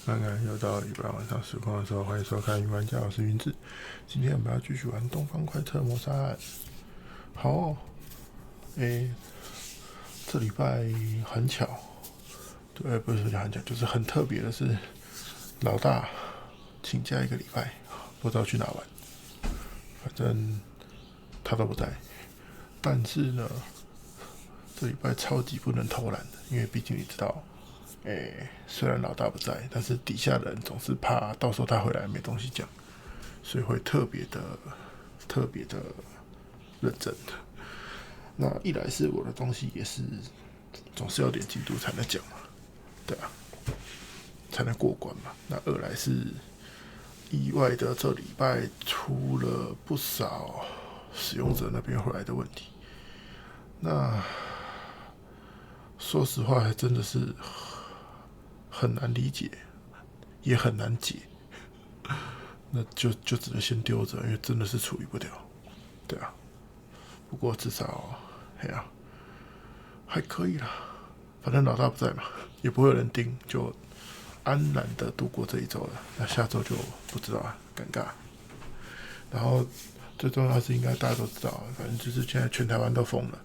看看又到礼拜晚上时光的时候，欢迎收看云玩家，我是云子。今天我们要继续玩《东方快车谋杀案》。好，这礼拜很巧，对，不是说很巧，就是很特别的是，老大请假1个礼拜，不知道去哪玩，反正他都不在。但是呢，这礼拜超级不能偷懒的，因为毕竟你知道。虽然老大不在，但是底下的人总是怕到时候他回来没东西讲，所以会特别的认真的。那一来是我的东西也是总是要点进度才能讲嘛，对啊，才能过关嘛。那二来是意外的这礼拜出了不少使用者那边回来的问题，那说实话还真的是很难理解，也很难解，那就只能先丢着，因为真的是处理不了，对啊。不过至少，还可以啦，反正老大不在嘛，也不会有人盯，就安然的度过这一周了。那下周就不知道了，尴尬。然后最重要的是，应该大家都知道，反正就是现在全台湾都封了，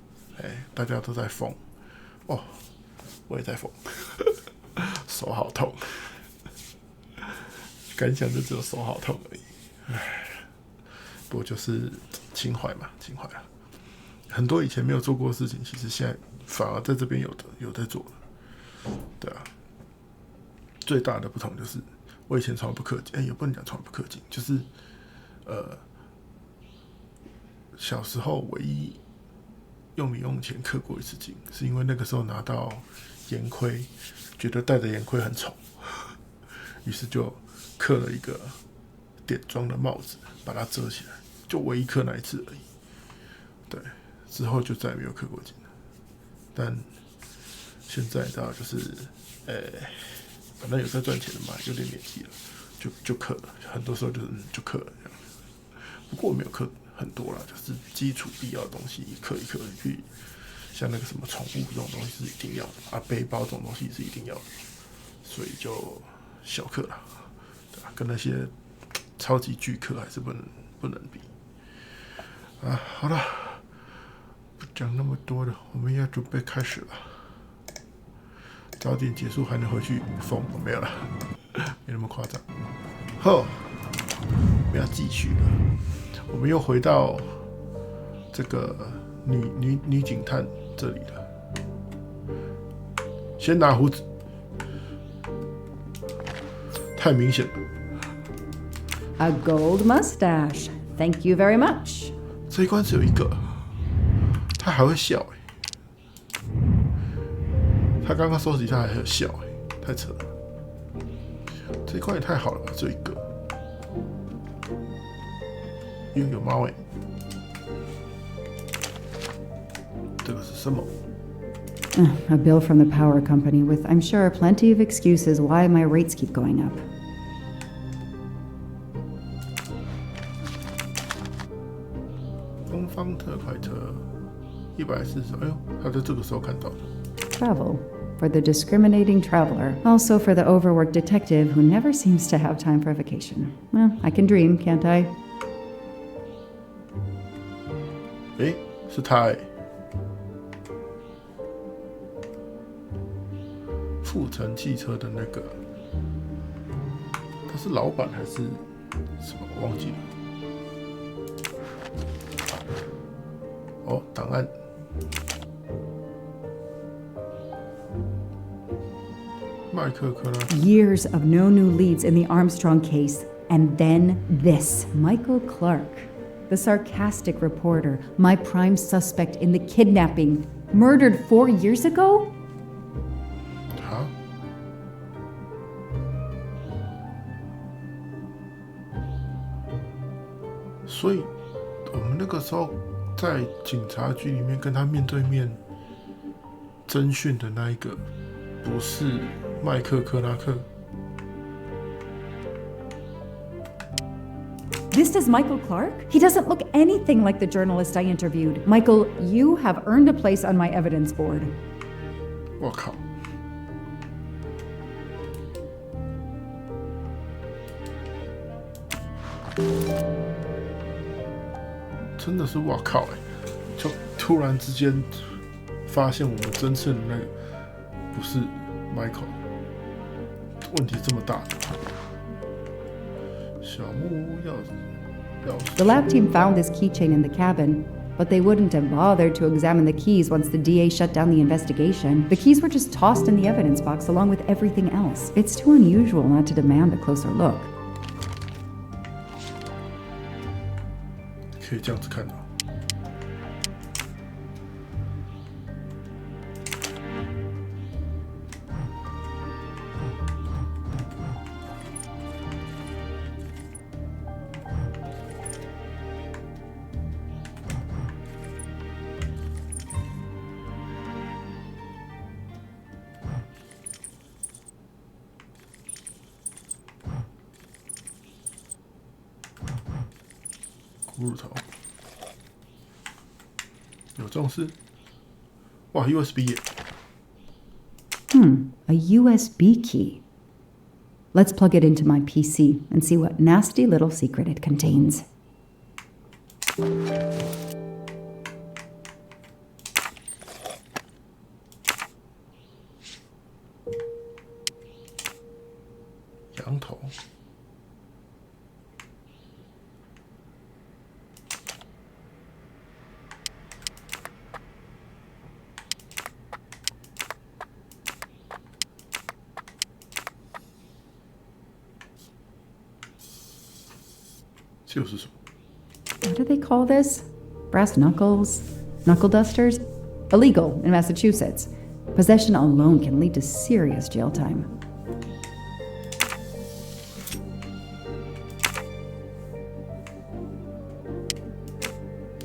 大家都在封，哦，我也在封。手好痛，感想就只有手好痛而已。不过就是情怀嘛，情怀啊。很多以前没有做过的事情，其实现在反而在这边有在做了。对啊，最大的不同就是我以前从来不氪金，也不能讲从来不氪金，就是小时候唯一用零用钱氪过一次金，是因为那个时候拿到盐盔，觉得戴着盐盔很丑，于是就刻了一个点状的帽子，把它遮起来，就唯一刻那一次而已。对，之后就再也没有氪过金了。但现在大家就是，反正有在赚钱的嘛，有点年纪了，就氪了，很多时候就氪了这样。不过我没有氪很多啦，就是基础必要的东西氪一氪去。像那个什么宠物这种东西是一定要的啊，背包这种东西是一定要的，所以就小氪啦，对吧？跟那些超级巨氪还是不能比啊。好了，不讲那么多了，我们要准备开始了。早点结束还能回去疯，没有了，没那么夸张。好，我们要继续了，我们又回到这个女警探这里了。先拿胡子，太明显了。A gold mustache. Thank you very much. 这一关只有一个，他还会笑他刚刚收集他还会笑太扯了。这一关也太好了吧，只有一个，又有猫这个是什么？A bill from the power company with, I'm sure, plenty of excuses why my rates keep going up. 东方特快车140，哎呦，他在这个时候看到的。Travel. For the discriminating traveler. Also for the overworked detective who never seems to have time for vacation. Well, I can dream, can't I? 是他富城汽车的那个，他是老板还是什么？我忘记了。哦，档案。麦克克拉。Years of no new leads in the Armstrong case, and then this. Michael Clark, the sarcastic reporter, my prime suspect in the kidnapping, murdered 4 years ago? 所以我们那个时候在警察局里面跟他面对面侦讯的那一个，不是麦克克拉克。This is Michael Clark? He doesn't look anything like the journalist I interviewed. Michael, you have earned a place on my evidence board. 我靠！真的是哇靠就突然之间发现我们侦测的那个不是 Michael， 问题这么大。小木屋钥匙。The lab team found this keychain in the cabin, but they wouldn't have bothered to examine the keys once the DA shut down the investigation. The keys were just tossed in the evidence box along with everything else. It's too unusual not to demand a closer look. 可以这样子看到。骷髅头，有这种事？哇 ，USB 耶！ A USB key. Let's plug it into my PC and see what nasty little secret it contains. 羊头。就是什么 What do they call this? Brass knuckles? Knuckle dusters? Illegal in Massachusetts. Possession alone can lead to serious jail time.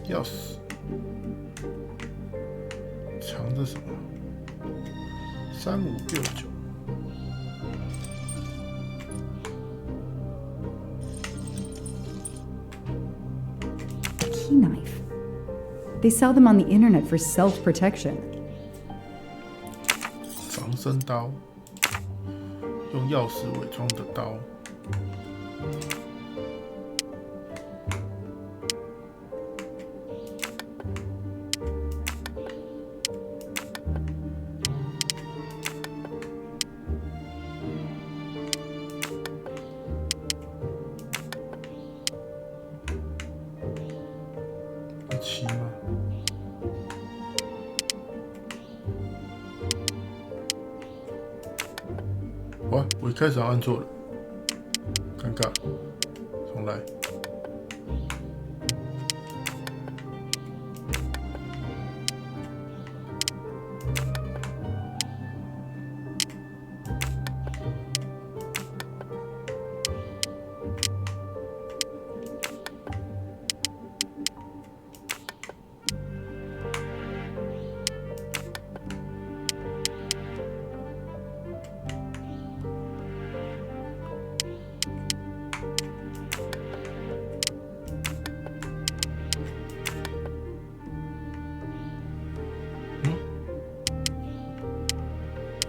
钥匙藏着什么？3569。Key knife. They sell them on the internet for self-protection. 防身刀，用钥匙伪装的刀。17吗？哇！我一开始按错了，尴尬，重来。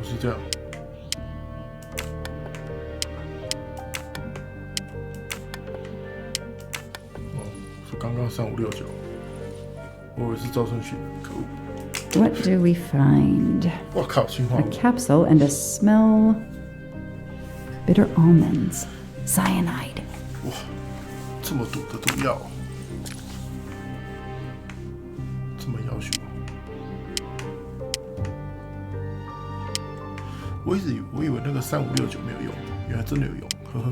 是这样。哦，是刚刚3569，我以为是赵顺序，可恶。What do we find? 哇靠，氰化 A 物。 capsule and a smell. Bitter almonds. Cyanide. 哇，这么毒的毒药，这么要求。我以为那个3569没有用，原来真的有用，呵呵。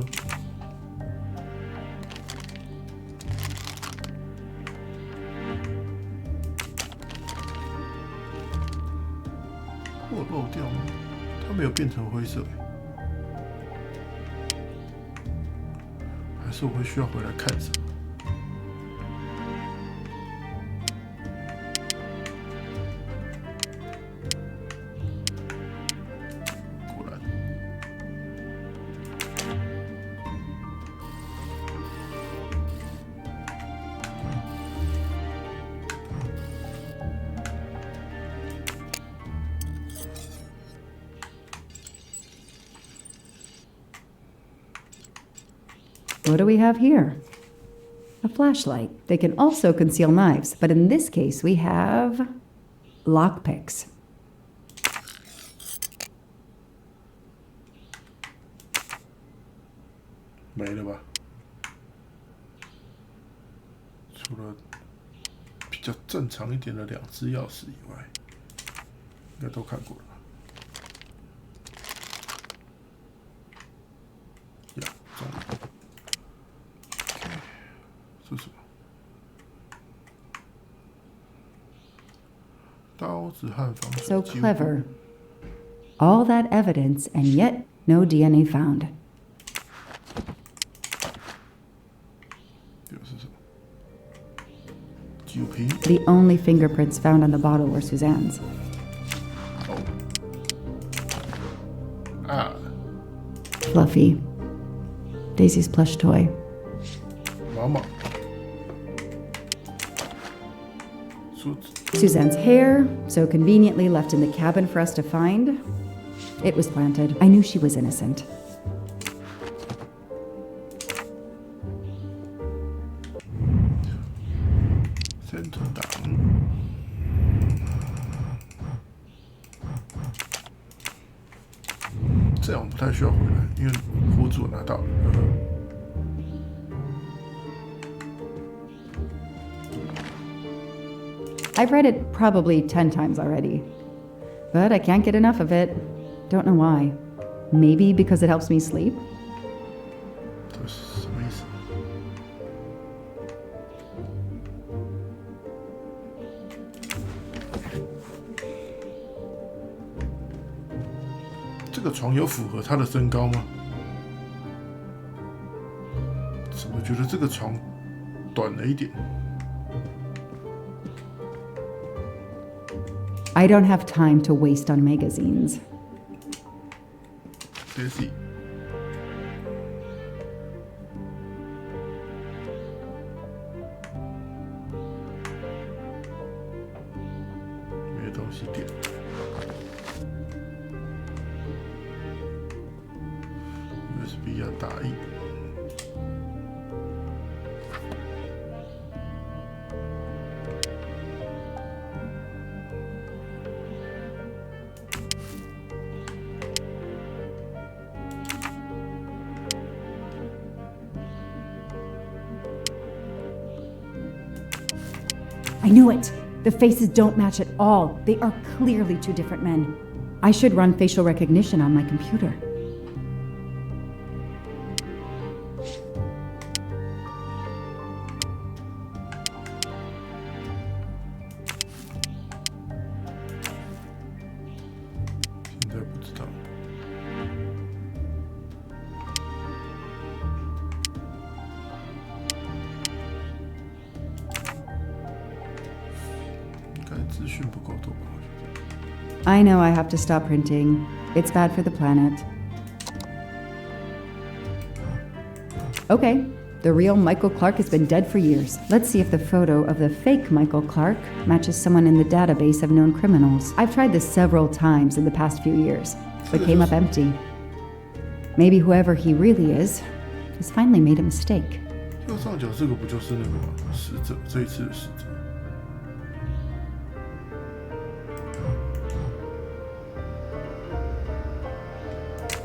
我漏掉吗？它没有变成灰色，还是我会需要回来看什么？果然。What do we have here? flashlight. They can also conceal knives, but in this case, we have lockpicks. 没了吧？除了比较正常一点的2只钥匙以外，应该都看过了吧？呀，中了。OK， 这是什么？刀子和防水 So 剂物 clever. All that evidence, and yet no DNA found. 这个是什么？酒瓶。 The only fingerprints found on the bottle were Suzanne's. 啊， Fluffy. Daisy's plush toy. 毛毛。梳子。 Suzanne's hair, so conveniently left in the cabin for us to find. It was planted. I knew she was innocent. 先存档。这样不太需要回来，因为胡子我拿到了。I've read it probably 10 times already, but I can't get enough of it. Don't know why. Maybe because it helps me sleep? 这是什么意思？这个床有符合他的身高吗？怎么觉得这个床短了一点？ I don't have time to waste on magazines. Daisy， 没东西点。USB 要打印。I knew it! The faces don't match at all. They are clearly two different men. I should run facial recognition on my computer. I know I have to stop printing. It's bad for the planet. Okay, the real Michael Clark has been dead for years. Let's see if the photo of the fake Michael Clark matches someone in the database of known criminals. I've tried this several times in the past few years, but came up empty. Maybe whoever he really is has finally made a mistake. 右上角这个不就是那个吗？死者，这一次的死者。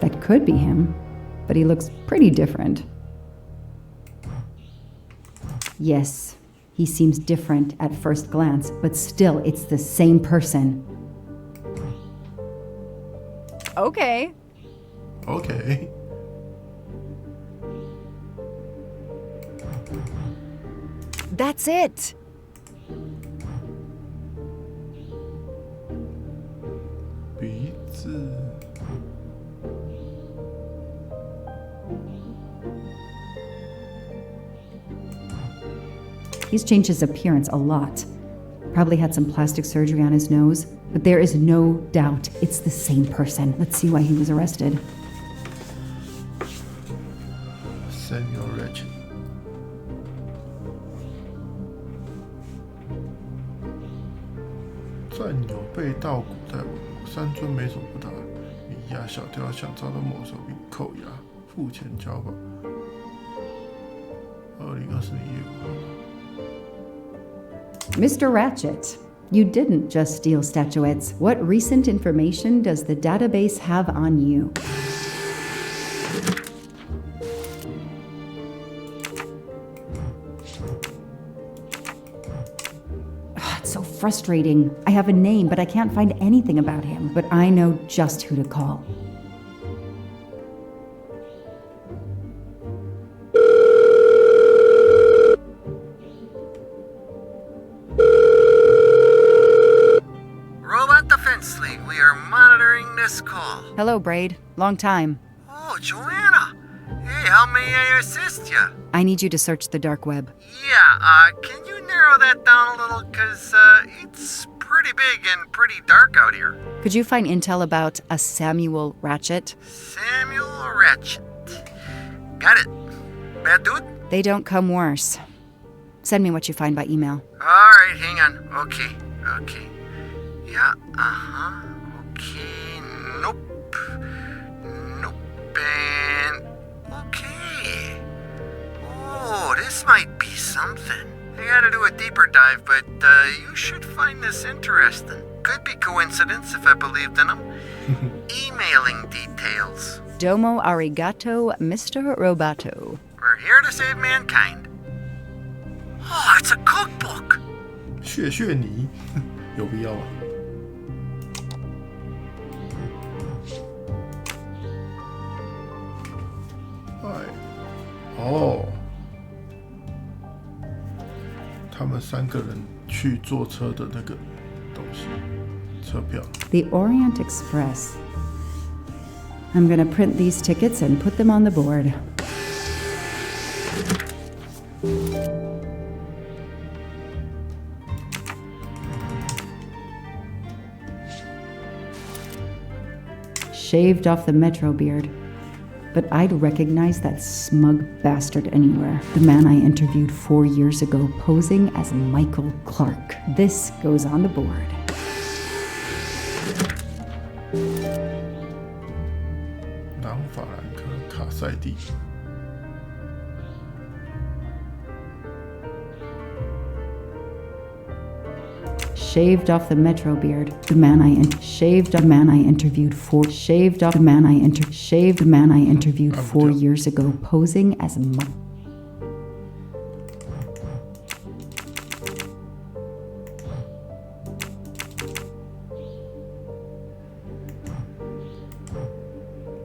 That could be him, but he looks pretty different. Yes, he seems different at first glance, but still, it's the same person. Okay. Okay. That's it. He's changed his appearance a lot. Probably had some plastic surgery on his nose, but there is no doubt it's the same person. Let's see why he was arrested. Samuel Rich. 战友被盗古代文物，山村没什么不大，米亚小雕像遭到没收并扣押，付钱交保。2020 Mr. Ratchet, you didn't just steal statuettes. What recent information does the database have on you? It's so frustrating. I have a name, but I can't find anything about him. But I know just who to call. Robot Defense League, we are monitoring this call. Hello, Braid. Long time. Oh, Joanna. Hey, how may I assist you? I need you to search the dark web. Yeah, can you narrow that down a little? Cause, it's pretty big and pretty dark out here. Could you find intel about a Samuel Ratchet? Samuel Ratchet. Got it. Bad dude? They don't come worse. Send me what you find by email. Alright, hang on. Okay. Yeah, okay, nope, and okay. Oh, this might be something. I gotta do a deeper dive, but you should find this interesting. Could be coincidence if I believed in them. Emailing details. Domo arigato, Mr. Roboto. We're here to save mankind. Oh, it's a cookbook. 血泥有必要吗？哦，他们3个人去坐车的那个东西，车票。The Orient Express. I'm gonna print these tickets and put them on the board. Shaved off the Metro beard. But I'd recognize that smug bastard anywhere. The man I interviewed 4 years ago posing as Michael Clark. This goes on the board. Shaved off the Metro beard. The man I interviewed 4 years ago posing as Michael.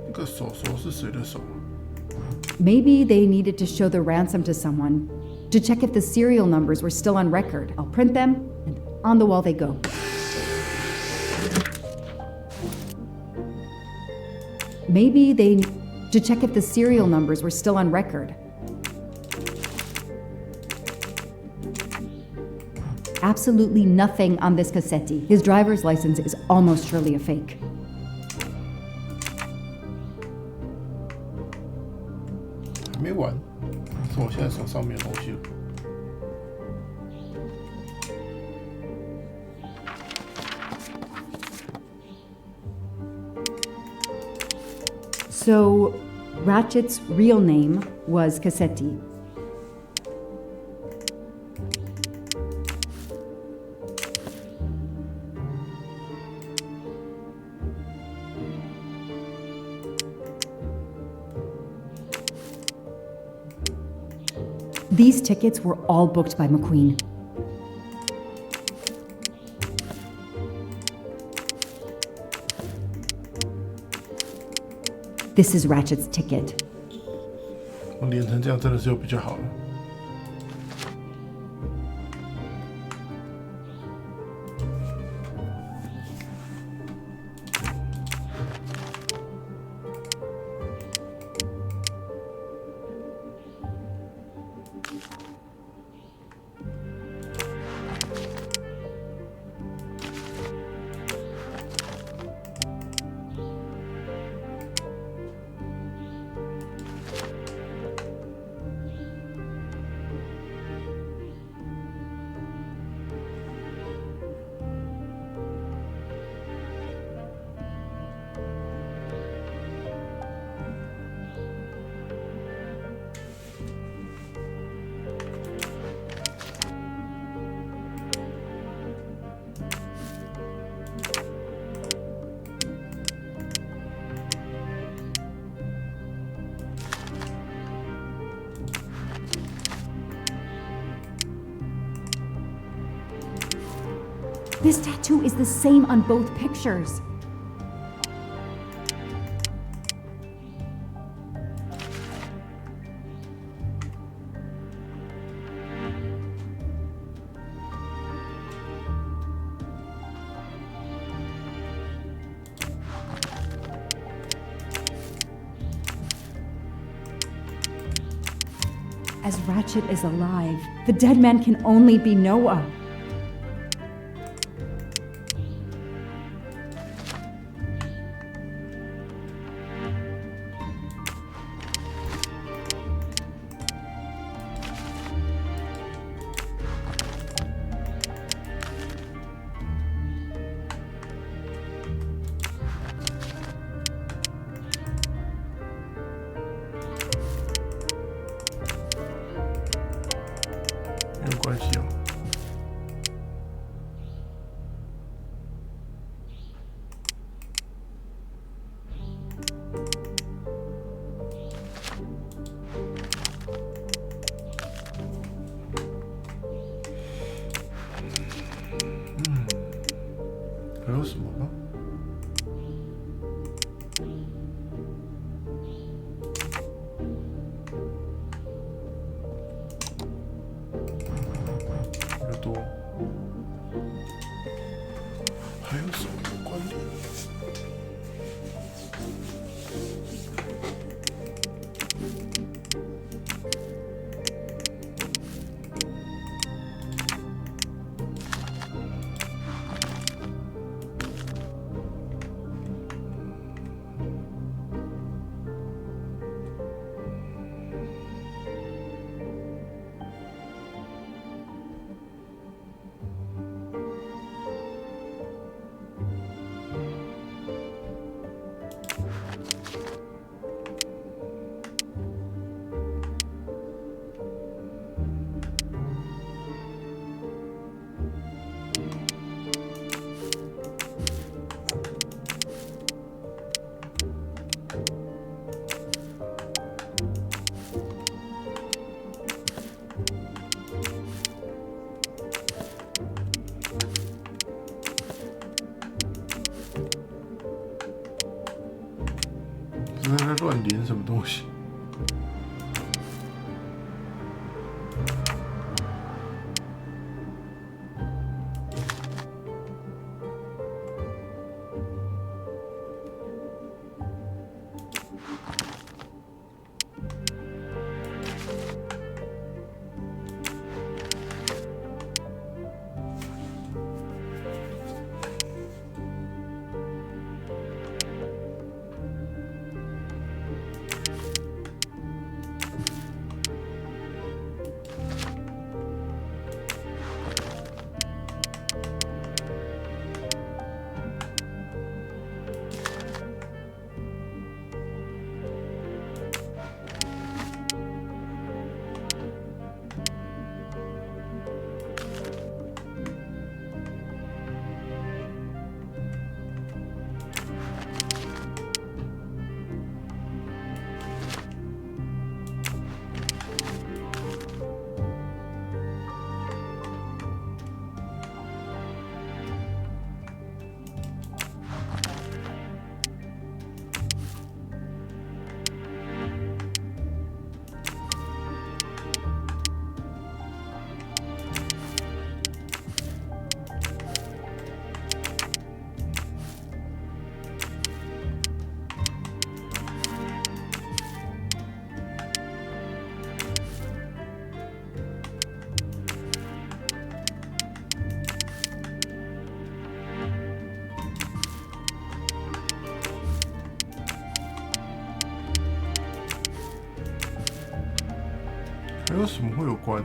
那个手是谁的手？ Maybe they needed to show the ransom to someone to check if the serial numbers were still on record. I'll print them and on the wall they go. Maybe they to check if the serial numbers were still on record. Absolutely nothing on this Cassetti. His driver's license is almost surely a fake. So, Ratchet's real name was Cassetti. These tickets were all booked by McQueen. This is Ratchet's ticket. 我连成这样真的是有比较好了。This tattoo is the same on both pictures. As Ratchet is alive, the dead man can only be Noah.关系哦。还有什么吗？多，还有什么有关联？他在乱连什么东西？还有什么会有关？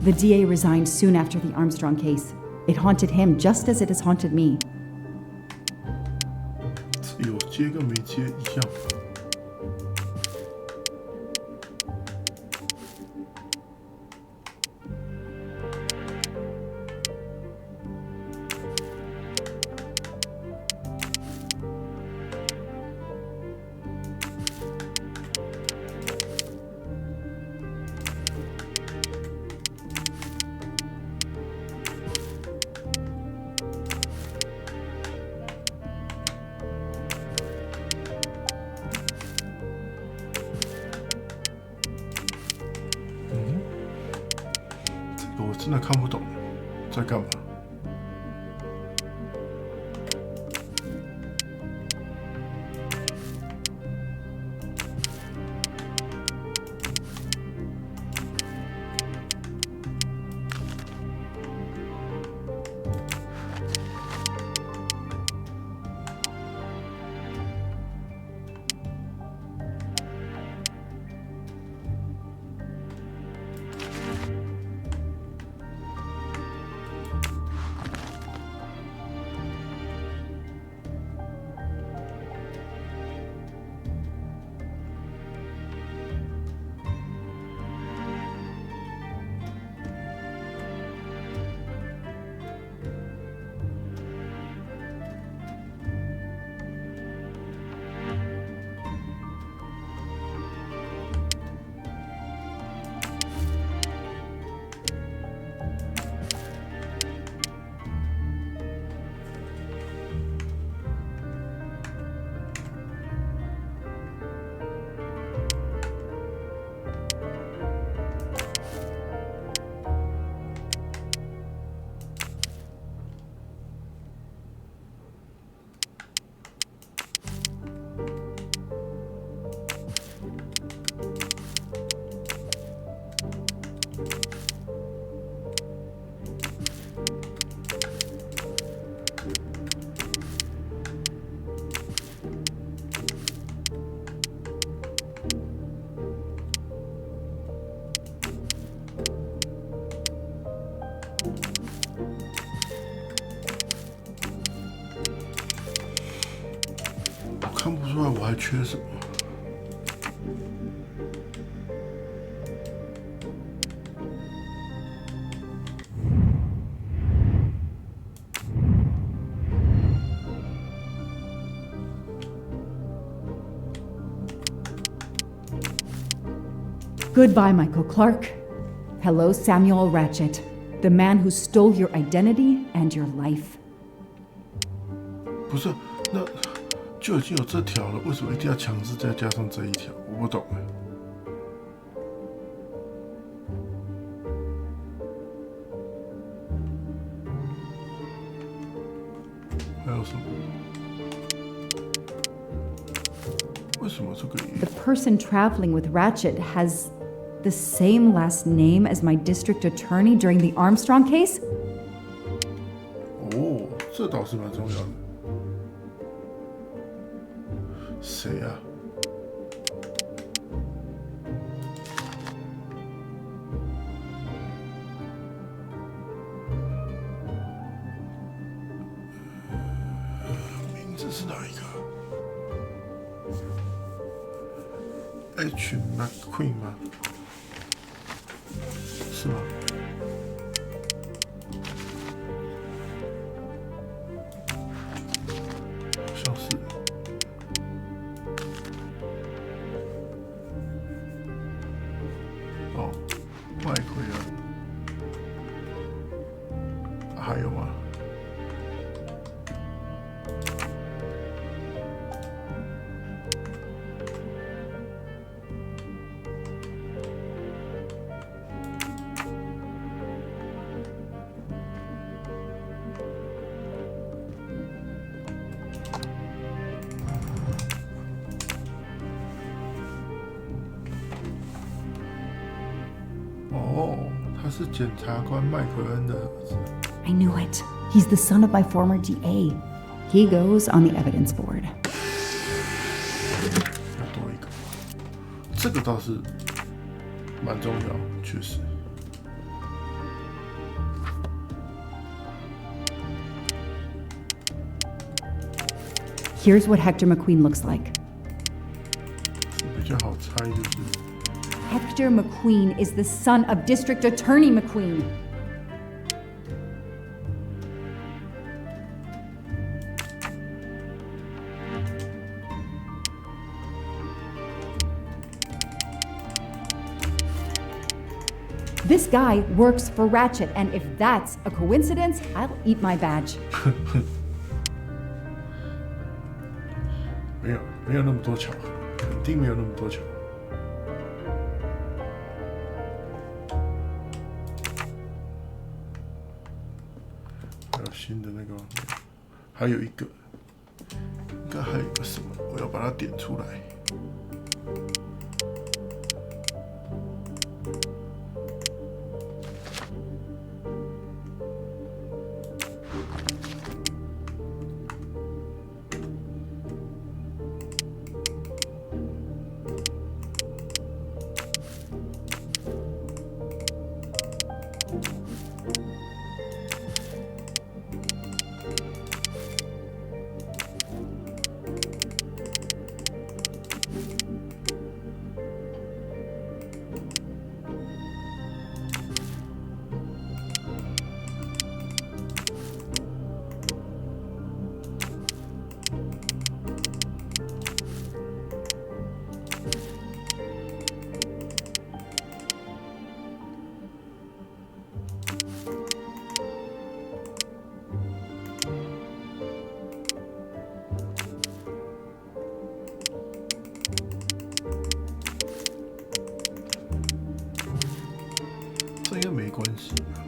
The DA resigned soon after the Armstrong case. It haunted him just as it has haunted me. 这有接跟没接一样吧？我真的看不懂在干嘛。看不出来我还缺什么。Goodbye, Michael Clark. Hello, Samuel Ratchet, the man who stole your identity and your life. 不是，那就已经有这条了，为什么一定要强制再加上这一条？我不懂哎。还有什么？为什么这个也？ The person traveling with Ratchet has the same last name as my district attorney during the Armstrong case? 哦，这倒是蛮重要的。谁啊？名字是哪一个 ？H. McQueen 吗？是吗？好像是。哦，麦奎恩，还有吗？哦，他是检察官麦奎恩的儿子。I knew it. He's the son of my former DA. He goes on the evidence board. 要多一个，这个倒是蛮重要，确实。Here's what Hector McQueen looks like. 比较好猜就是。Hector McQueen is the son of District Attorney McQueen. This guy works for Ratchet, and if that's a coincidence, I'll eat my badge. 没有那么多巧合，肯定没有那么多巧合。还有新的那个，还有一个，应该还有一个什么，我要把它点出来。这应该没关系吧？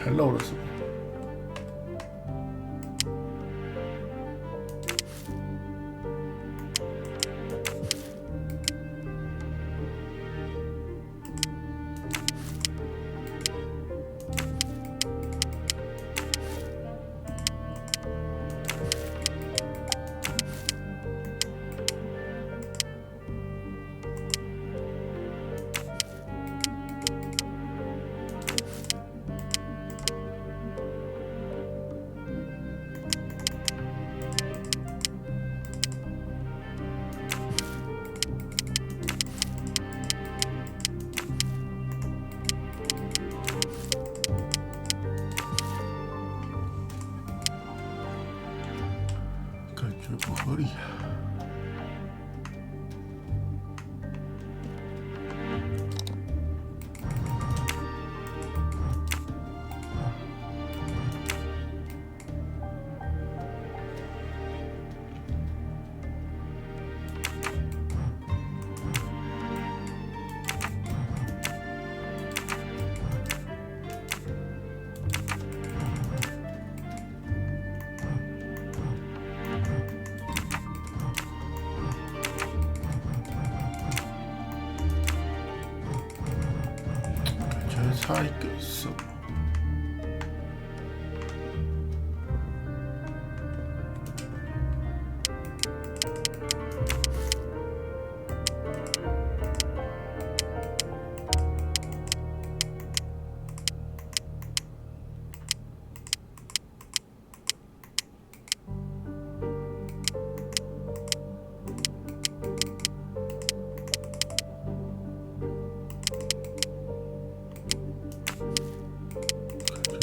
还漏了什么？感觉不合理啊。差一个什么？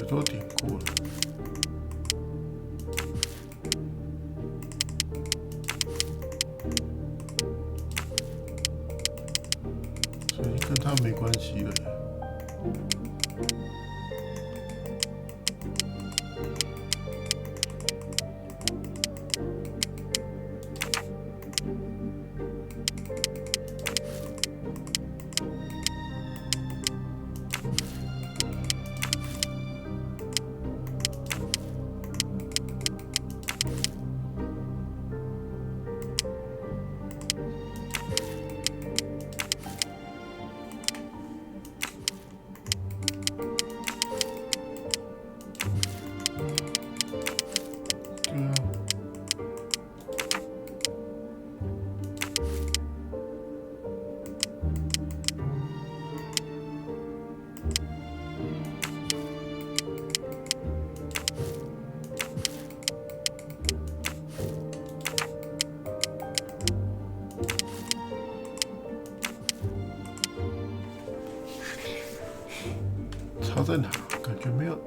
都点过了。所以跟他没关系了耶。差在哪？感觉没有。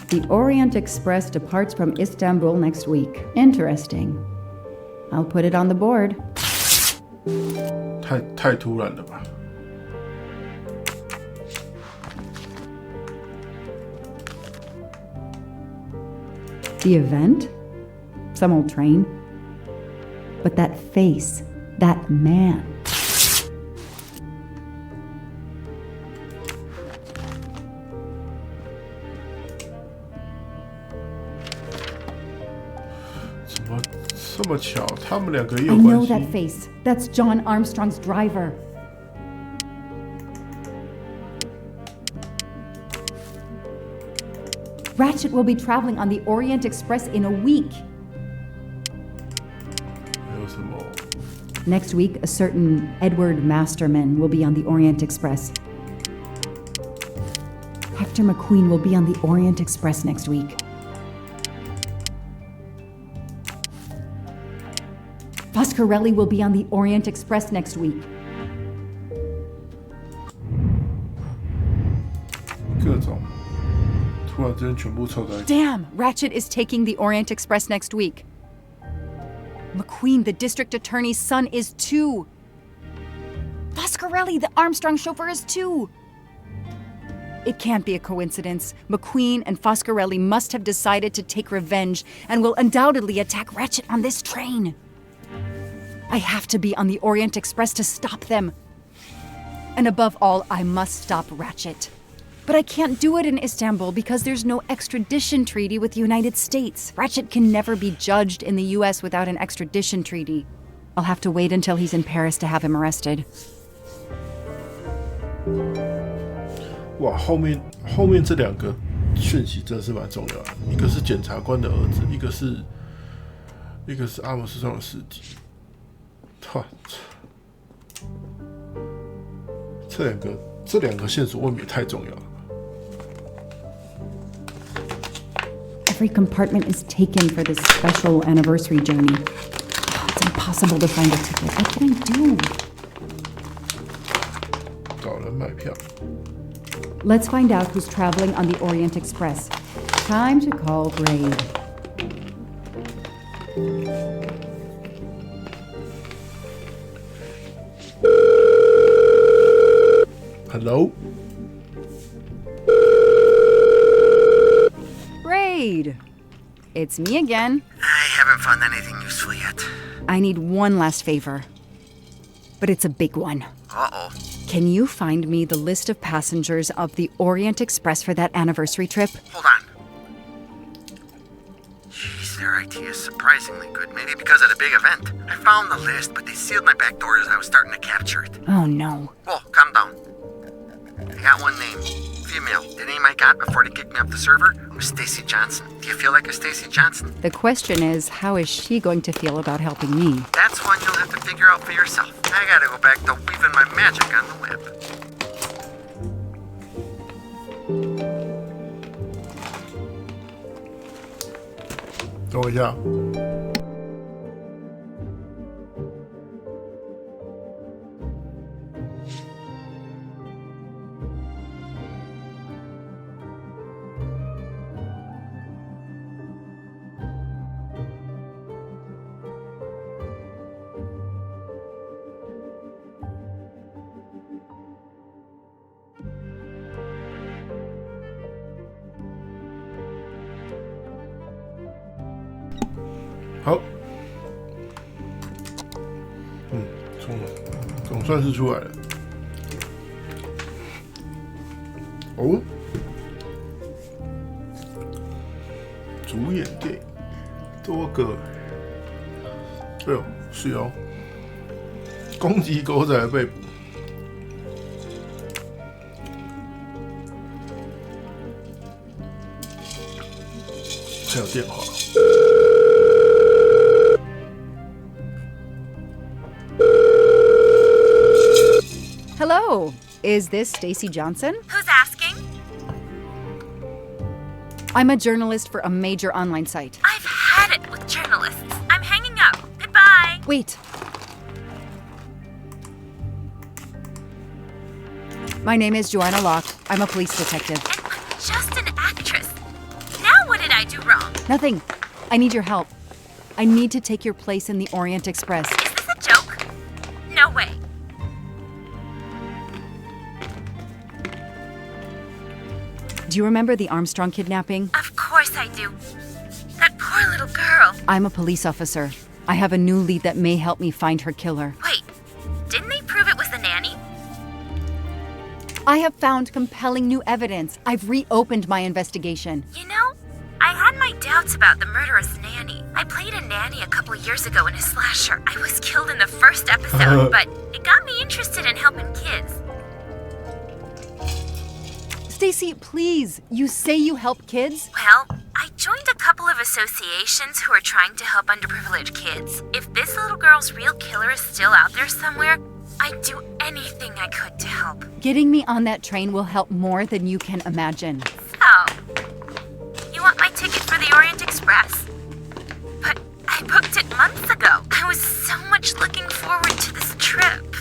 The Orient Express departs from Istanbul next week. Interesting. I'll put it on the board. 太突然了吧？The event? Some old train. But that face, that man. 怎么这么巧？他们两个也有 I 关 know 系。 that face. That's John Armstrong's driver. Ratchet will be traveling on the Orient Express in a week. 还有什么？ Next week, a certain Edward Masterman will be on the Orient Express. Hector McQueen will be on the Orient Express next week. Foscarelli will be on the Orient Express next week. 各种突然之间全部凑在一起。 Damn! Ratchet is taking the Orient Express next week. McQueen, the district attorney's son, is too. Foscarelli, the Armstrong chauffeur, is too. It can't be a coincidence. McQueen and Foscarelli must have decided to take revenge and will undoubtedly attack Ratchet on this train. I have to be on the Orient Express to stop them. And above all, I must stop Ratchet. But I can't do it in Istanbul because there's no extradition treaty with the United States. Ratchet can never be judged in the US without an extradition treaty. I'll have to wait until he's in Paris to have him arrested. 哇，后面这两个讯息真的是蛮重要的，一个是检察官的儿子，一个是阿姆斯壮的司机。哇，这两个线索未免也太重要了。 Every compartment is taken for this special anniversary journey. Oh, it's impossible to find a ticket. What can I do? 找人买票。 Let's find out who's traveling on the Orient Express. Time to call Braid. Hello? Braid! It's me again. I haven't found anything useful yet. I need one last favor. But it's a big one. Uh-oh. Can you find me the list of passengers of the Orient Express for that anniversary trip? Hold on. Jeez, their IT is surprisingly good. Maybe because of the big event. I found the list, but they sealed my back door as I was starting to capture it. Oh no. Whoa, calm down. I got one name. Female. The name I got before they kicked me off the server was Stacy Johnson. Do you feel like a Stacy Johnson? The question is, how is she going to feel about helping me? That's one you'll have to figure out for yourself. I gotta go back to weaving my magic on the web. 等我一下。好，总算是出来了。哦，主演电影多个，哎呦，是哦，攻击狗仔被捕。还有电话。Hello, is this Stacy Johnson? Who's asking? I'm a journalist for a major online site. I've had it with journalists. I'm hanging up. Goodbye. Wait. My name is Joanna Locke. I'm a police detective. And I'm just an actress. Now what did I do wrong? Nothing. I need your help. I need to take your place in the Orient Express. Is this a joke? No way. Do you remember the Armstrong kidnapping? Of course I do. That poor little girl. I'm a police officer. I have a new lead that may help me find her killer. Wait, didn't they prove it was the nanny? I have found compelling new evidence. I've reopened my investigation. You know, I had my doubts about the murderous nanny. I played a nanny a couple years ago in a slasher. I was killed in the first episode, but it got me interested in helping kids. Stacy, please. You say you help kids? Well, I joined a couple of associations who are trying to help underprivileged kids. If this little girl's real killer is still out there somewhere, I'd do anything I could to help. Getting me on that train will help more than you can imagine. So, you want my ticket for the Orient Express? But I booked it months ago. I was so much looking forward to this trip.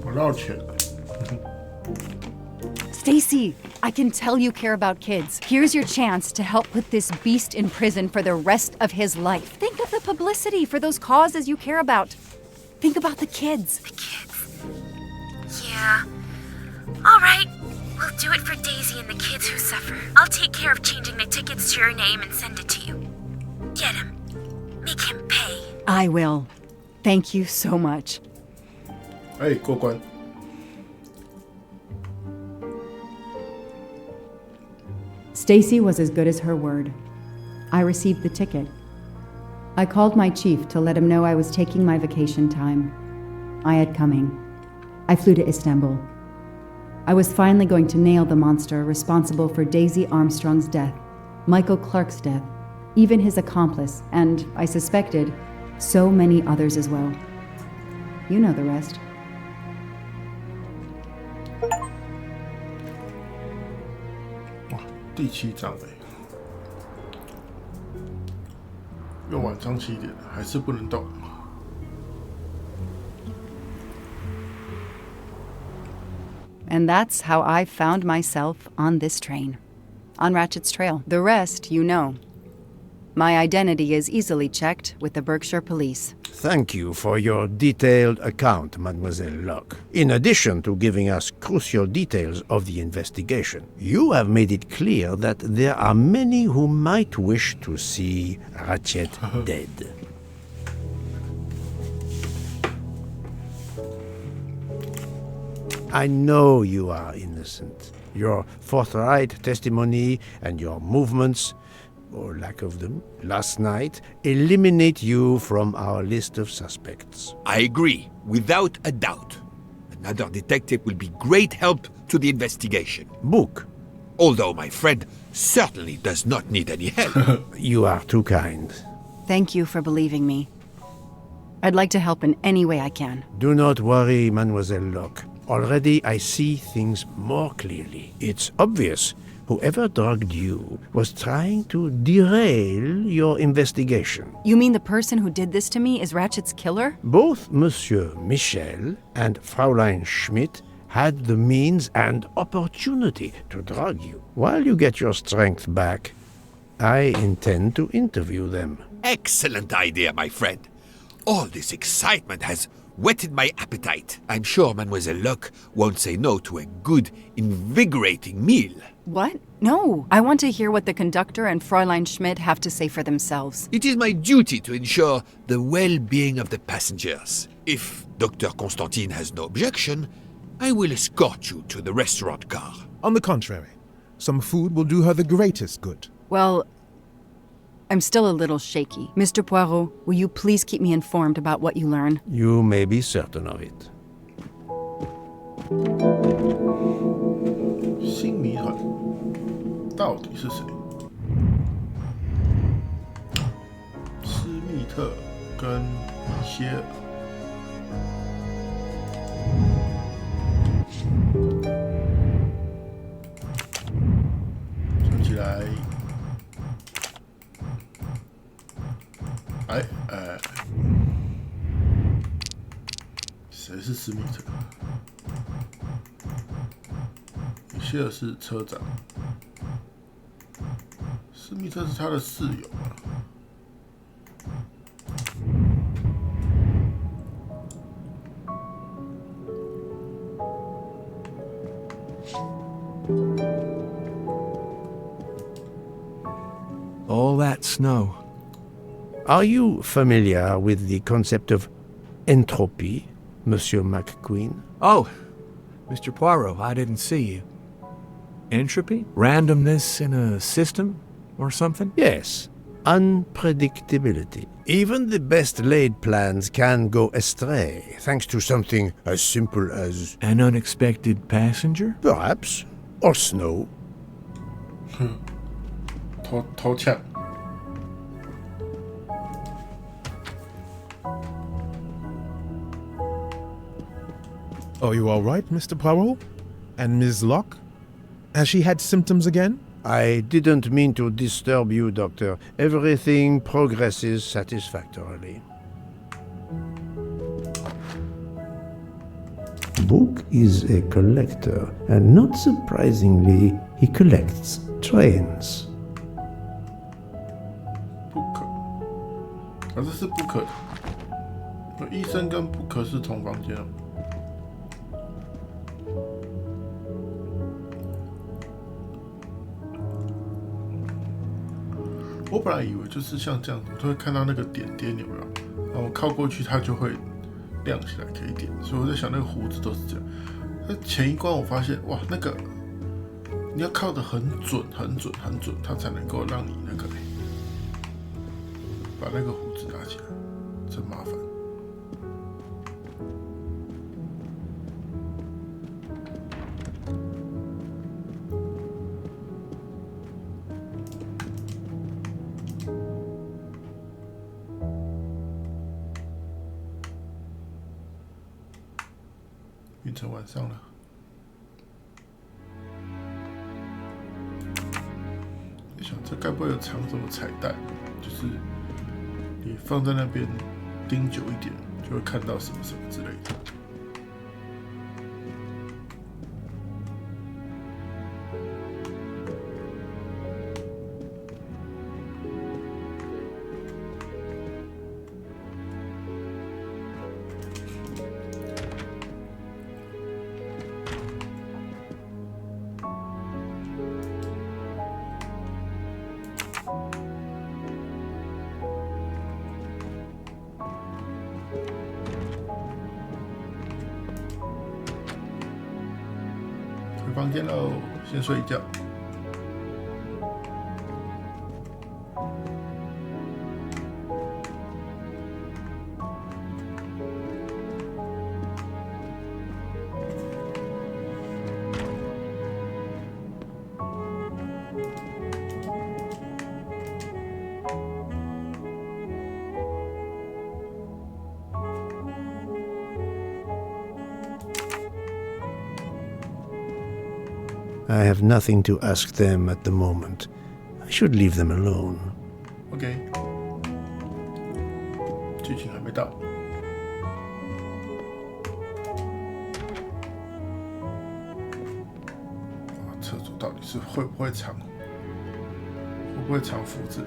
我捞钱了。 Stacy, I can tell you care about kids. Here's your chance to help put this beast in prison for the rest of his life. Think of the publicity for those causes you care about. Think about the kids. The kids. Yeah. All right. We'll do it for Daisy and the kids who suffer. I'll take care of changing the tickets to your name and send it to you. Get him. Make him pay. I will. Thank you so much. 哎，过关。 Stacy was as good as her word. I received the ticket. I called my chief to let him know I was taking my vacation time. I had coming. I flew to Istanbul. I was finally going to nail the monster responsible for Daisy Armstrong's death, Michael Clark's death, even his accomplice, and, I suspected, so many others as well. You know the rest. 第7章又晚上7点了，还是不能动。And that's how I found myself on this train. On Ratchet's trail. The rest, you know. My identity is easily checked with the Berkshire Police. Thank you for your detailed account, Mademoiselle Locke. In addition to giving us crucial details of the investigation, you have made it clear that there are many who might wish to see Ratchet dead. I know you are innocent. Your forthright testimony and your movements, or lack of them, last night, eliminate you from our list of suspects. I agree, without a doubt. Another detective will be great help to the investigation. Book. Although my friend certainly does not need any help. You are too kind. Thank you for believing me. I'd like to help in any way I can. Do not worry, Mademoiselle Locke. Already I see things more clearly. It's obvious Whoever drugged you was trying to derail your investigation. You mean the person who did this to me is Ratchet's killer? Both Monsieur Michel and Fraulein Schmidt had the means and opportunity to drug you. While you get your strength back, I intend to interview them. Excellent idea, my friend. All this excitement has whetted my appetite. I'm sure Mademoiselle Locke won't say no to a good, invigorating meal. What? No. I want to hear what the conductor and Fräulein Schmidt have to say for themselves. It is my duty to ensure the well-being of the passengers. If Dr. Constantine has no objection, I will escort you to the restaurant car. On the contrary, some food will do her the greatest good. Well, I'm still a little shaky. Mr. Poirot, will you please keep me informed about what you learn? You may be certain of it. 新谜团到底是谁？施密特跟米歇尔。想起来，谁是施密特？米歇尔是车长，施密特是他的室友啊。All that snow. Are you familiar with the concept of entropy, Monsieur McQueen? Oh, Mr. Poirot, I didn't see you. Entropy? Randomness in a system or something? Yes, unpredictability. Even the best laid plans can go astray, thanks to something as simple as... An unexpected passenger? Perhaps. Or snow. 偷抢。Are you all right, Mr. Poirot? And Ms. Locke? Has she had symptoms again? I didn't mean to disturb you, Doctor. Everything progresses satisfactorily. Book is a collector, and not surprisingly, he collects trains. 不可，这是不可的。医生跟不可是同房间哦。我本来以为就是像这样，我都会看到那个点点有没有？然后我靠过去，它就会亮起来，可以点。所以我在想，那个胡子都是这样。那前一关我发现，哇，那个你要靠得很准，很准，很准，它才能够让你那个把那个胡子拿起来，真麻烦。变成晚上了，我想这该不会有藏什么彩蛋？就是你放在那边盯久一点，就会看到什么什么之类的。回房间喽，先睡一觉。I have nothing to ask them at the moment. I should leave them alone. OK， 剧情还没到。厕所到底是会不会藏符纸？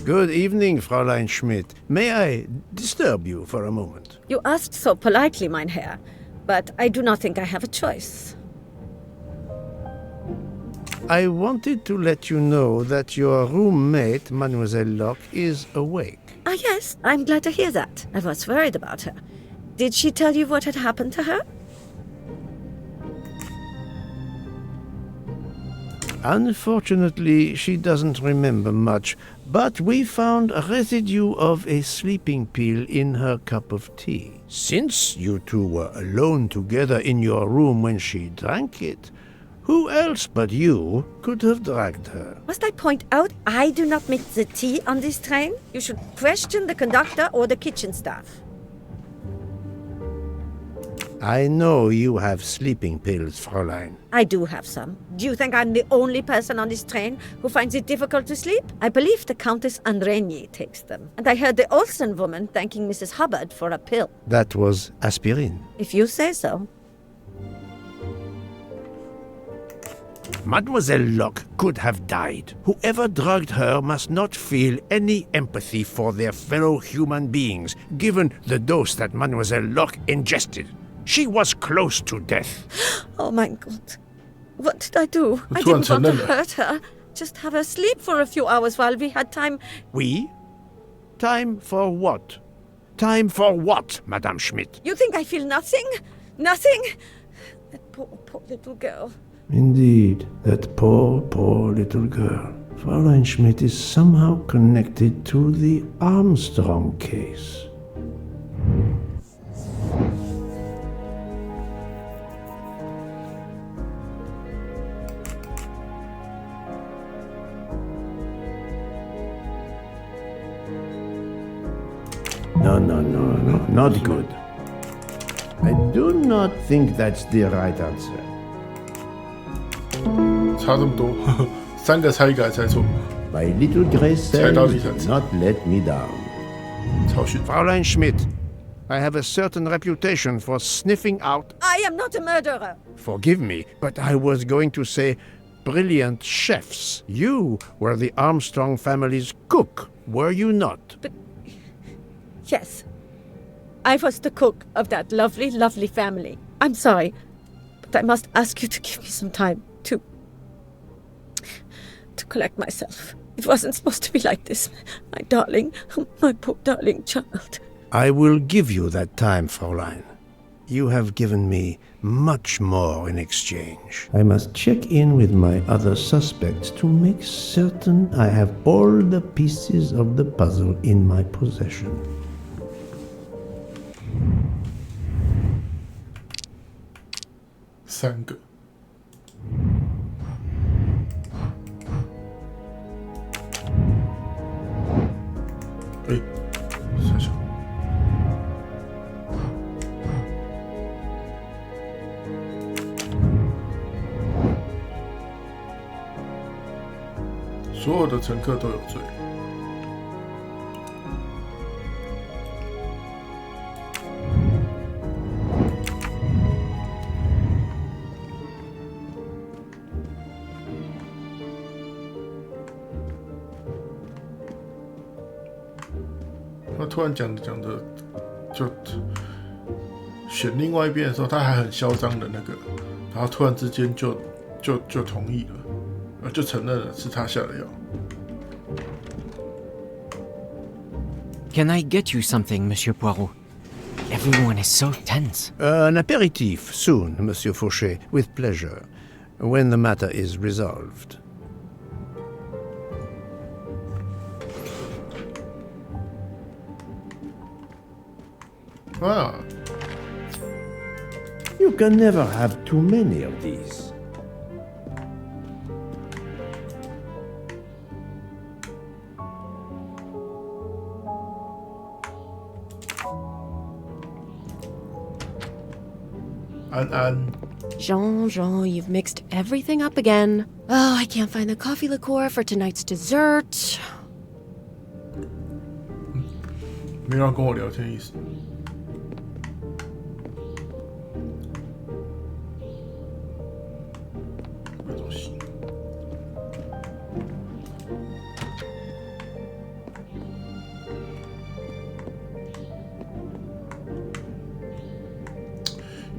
Good evening, Fräulein Schmidt. May I disturb you for a moment? You asked so politely, mein Herr, but I do not think I have a choice. I wanted to let you know that your roommate, Mademoiselle Locke, is awake. Ah, yes, I'm glad to hear that. I was worried about her. Did she tell you what had happened to her? Unfortunately, she doesn't remember much, but we found a residue of a sleeping pill in her cup of tea. Since you two were alone together in your room when she drank it, who else but you could have dragged her? Must I point out I do not make the tea on this train? You should question the conductor or the kitchen staff. I know you have sleeping pills, Fräulein. I do have some. Do you think I'm the only person on this train who finds it difficult to sleep? I believe the Countess Andrenier takes them. And I heard the Olsen woman thanking Mrs. Hubbard for a pill. That was aspirin. If you say so. Mademoiselle Locke could have died. Whoever drugged her must not feel any empathy for their fellow human beings, given the dose that Mademoiselle Locke ingested. She was close to death. Oh my God. What did I do? I didn't want to hurt her. Just have her sleep for a few hours while we had time. We? Time for what? Time for what, Madame Schmidt? You think I feel nothing? Nothing? That poor little girl. Indeed, that poor little girl. Fräulein Schmidt is somehow connected to the Armstrong case. No, not good. I do not think that's the right answer. 差这么多，3个猜一个还猜错。 My little gray cells 猜到第三次。 did not let me down. 超逊。 Fräulein Schmidt, I have a certain reputation for sniffing out. I am not a murderer. Forgive me, but I was going to say brilliant chefs. You were the Armstrong family's cook, were you not? Yes. I was the cook of that lovely, lovely family. I'm sorry, but I must ask you to give me some time to collect myself. It wasn't supposed to be like this. My darling, my poor darling child. I will give you that time, Fräulein. You have given me much more in exchange. I must check in with my other suspects to make certain I have all the pieces of the puzzle in my possession. 3个。傻笑。所有的乘客都有罪。他突然讲着，就选另外一边的时候，他还很嚣张的那个，然后突然之间就同意了，就承认了是他下的药。Can I get you something, Monsieur Poirot? Everyone is so tense. An aperitif soon, Monsieur Fauchet, with pleasure, when the matter is resolved. 啊， You can never have too many of these. An Jean, you've mixed everything up again. Oh, I can't find the coffee liqueur for tonight's dessert. 没有要跟我聊天意思。买东西。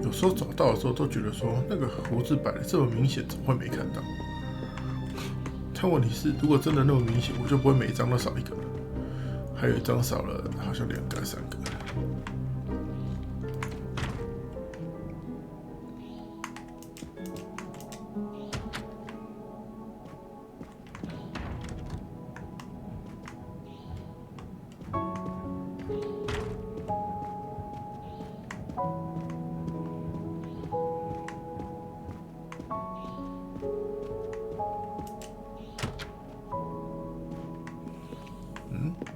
有时候找到的时候都觉得说，那个胡子摆的这么明显，怎么会没看到？但问题是，如果真的那么明显，我就不会每一张都少一个了。还有一张少了，好像2个、3个。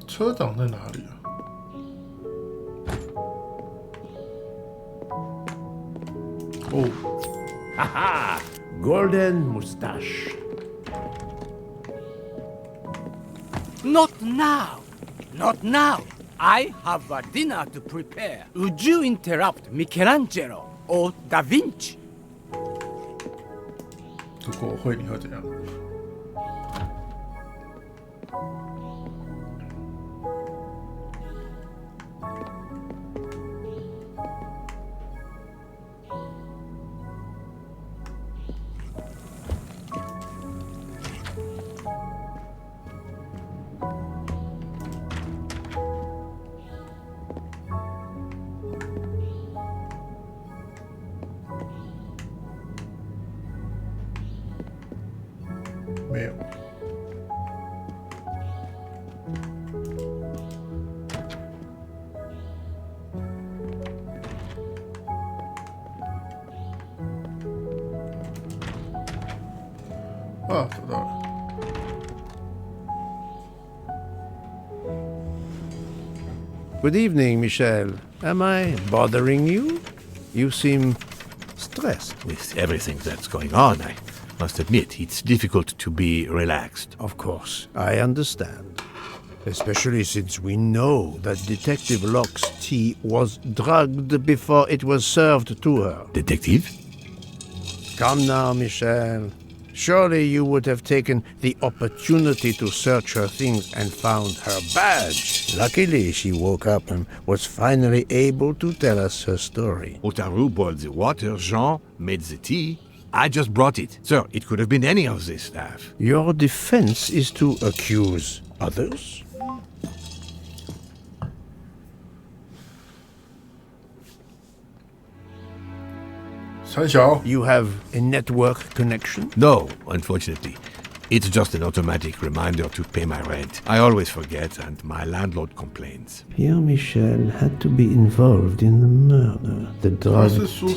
车长在哪里啊？哦， Haha! Golden mustache. Not now! Not now! I have a dinner to prepare. Would you interrupt Michelangelo or Da Vinci? 如果我会，你会怎样？没有。啊，找到了。Good evening, Michel. Am I bothering you? You seem stressed. With everything that's going on, I must admit it's difficult to be relaxed. Of course, I understand. Especially since we know that Detective Locke's tea was drugged before it was served to her. Detective? Come now, Michel. Surely you would have taken the opportunity to search her things and found her badge. Luckily, she woke up and was finally able to tell us her story. Otaru boiled the water, Jean made the tea. I just brought it. Sir, it could have been any of the staff. Your defense is to accuse others? You have a network connection? No, unfortunately. It's just an automatic reminder to pay my rent. I always forget, and my landlord complains. Pierre Michel had to be involved in the murder. The drug tea,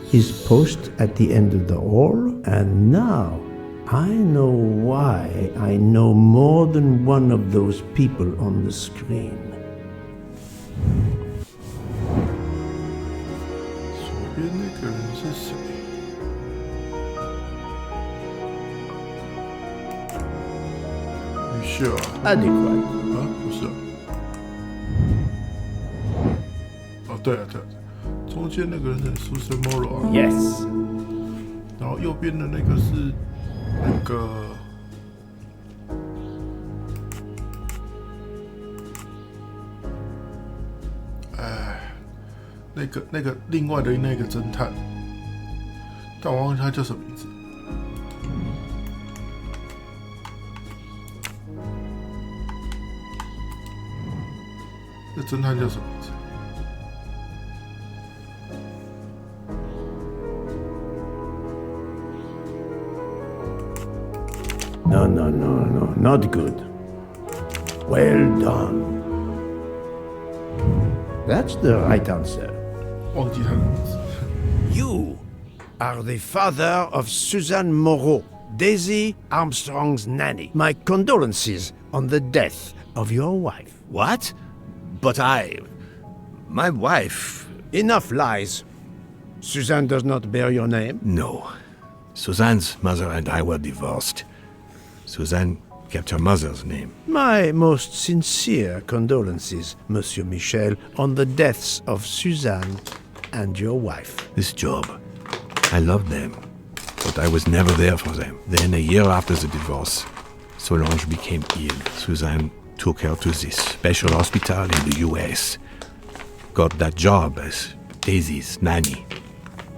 his post at the end of the hall, and now I know why I know more than one of those people on the screen. 左边那个人是谁？女婿啊 Adequate. 啊，不是啊。哦，对了对了，中间那个人是 Susan Morrow 啊。Yes. 然后右边的那个是那个。那个另外的那个侦探，但我忘记他叫什么名字。那侦探叫什么名字？ No, not good. Well done. That's the right answer. 忘记他的名字。 You are the father of Suzanne Moreau, Daisy Armstrong's nanny. My condolences on the death of your wife. What? But my wife... Enough lies. Suzanne does not bear your name? No. Suzanne's mother and I were divorced. Suzanne kept her mother's name. My most sincere condolences, Monsieur Michel, on the deaths of Suzanne and your wife. This job, I loved them, but I was never there for them. Then, a year after the divorce, Solange became ill. Suzanne took her to this special hospital in the US. Got that job as Daisy's nanny.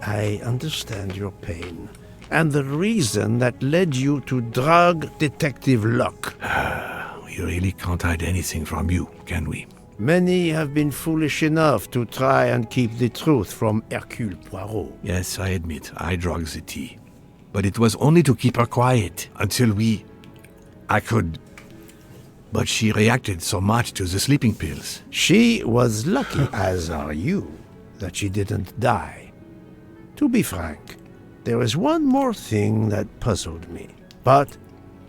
I understand your pain, and the reason that led you to drug Detective Locke. We really can't hide anything from you, can we? Many have been foolish enough to try and keep the truth from Hercule Poirot. Yes, I admit, I drugged the tea. But it was only to keep her quiet, until I could... But she reacted so much to the sleeping pills. She was lucky, as are you, that she didn't die. To be frank, there is one more thing that puzzled me, but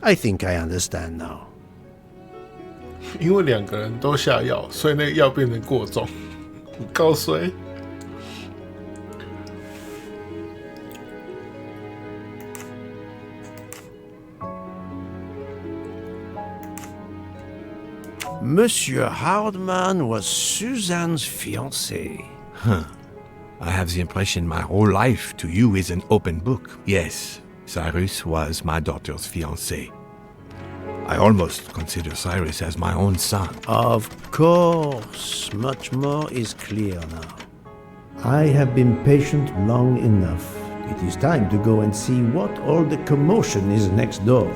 I think I understand now. 因为两个人都下药，所以那个药变成过重，告谁？ Monsieur Hardman was Suzanne's fiancé. Huh. I have the impression my whole life to you is an open book. Yes, Cyrus was my daughter's fiancé. I almost consider Cyrus as my own son. Of course, much more is clear now. I have been patient long enough. It is time to go and see what all the commotion is next door.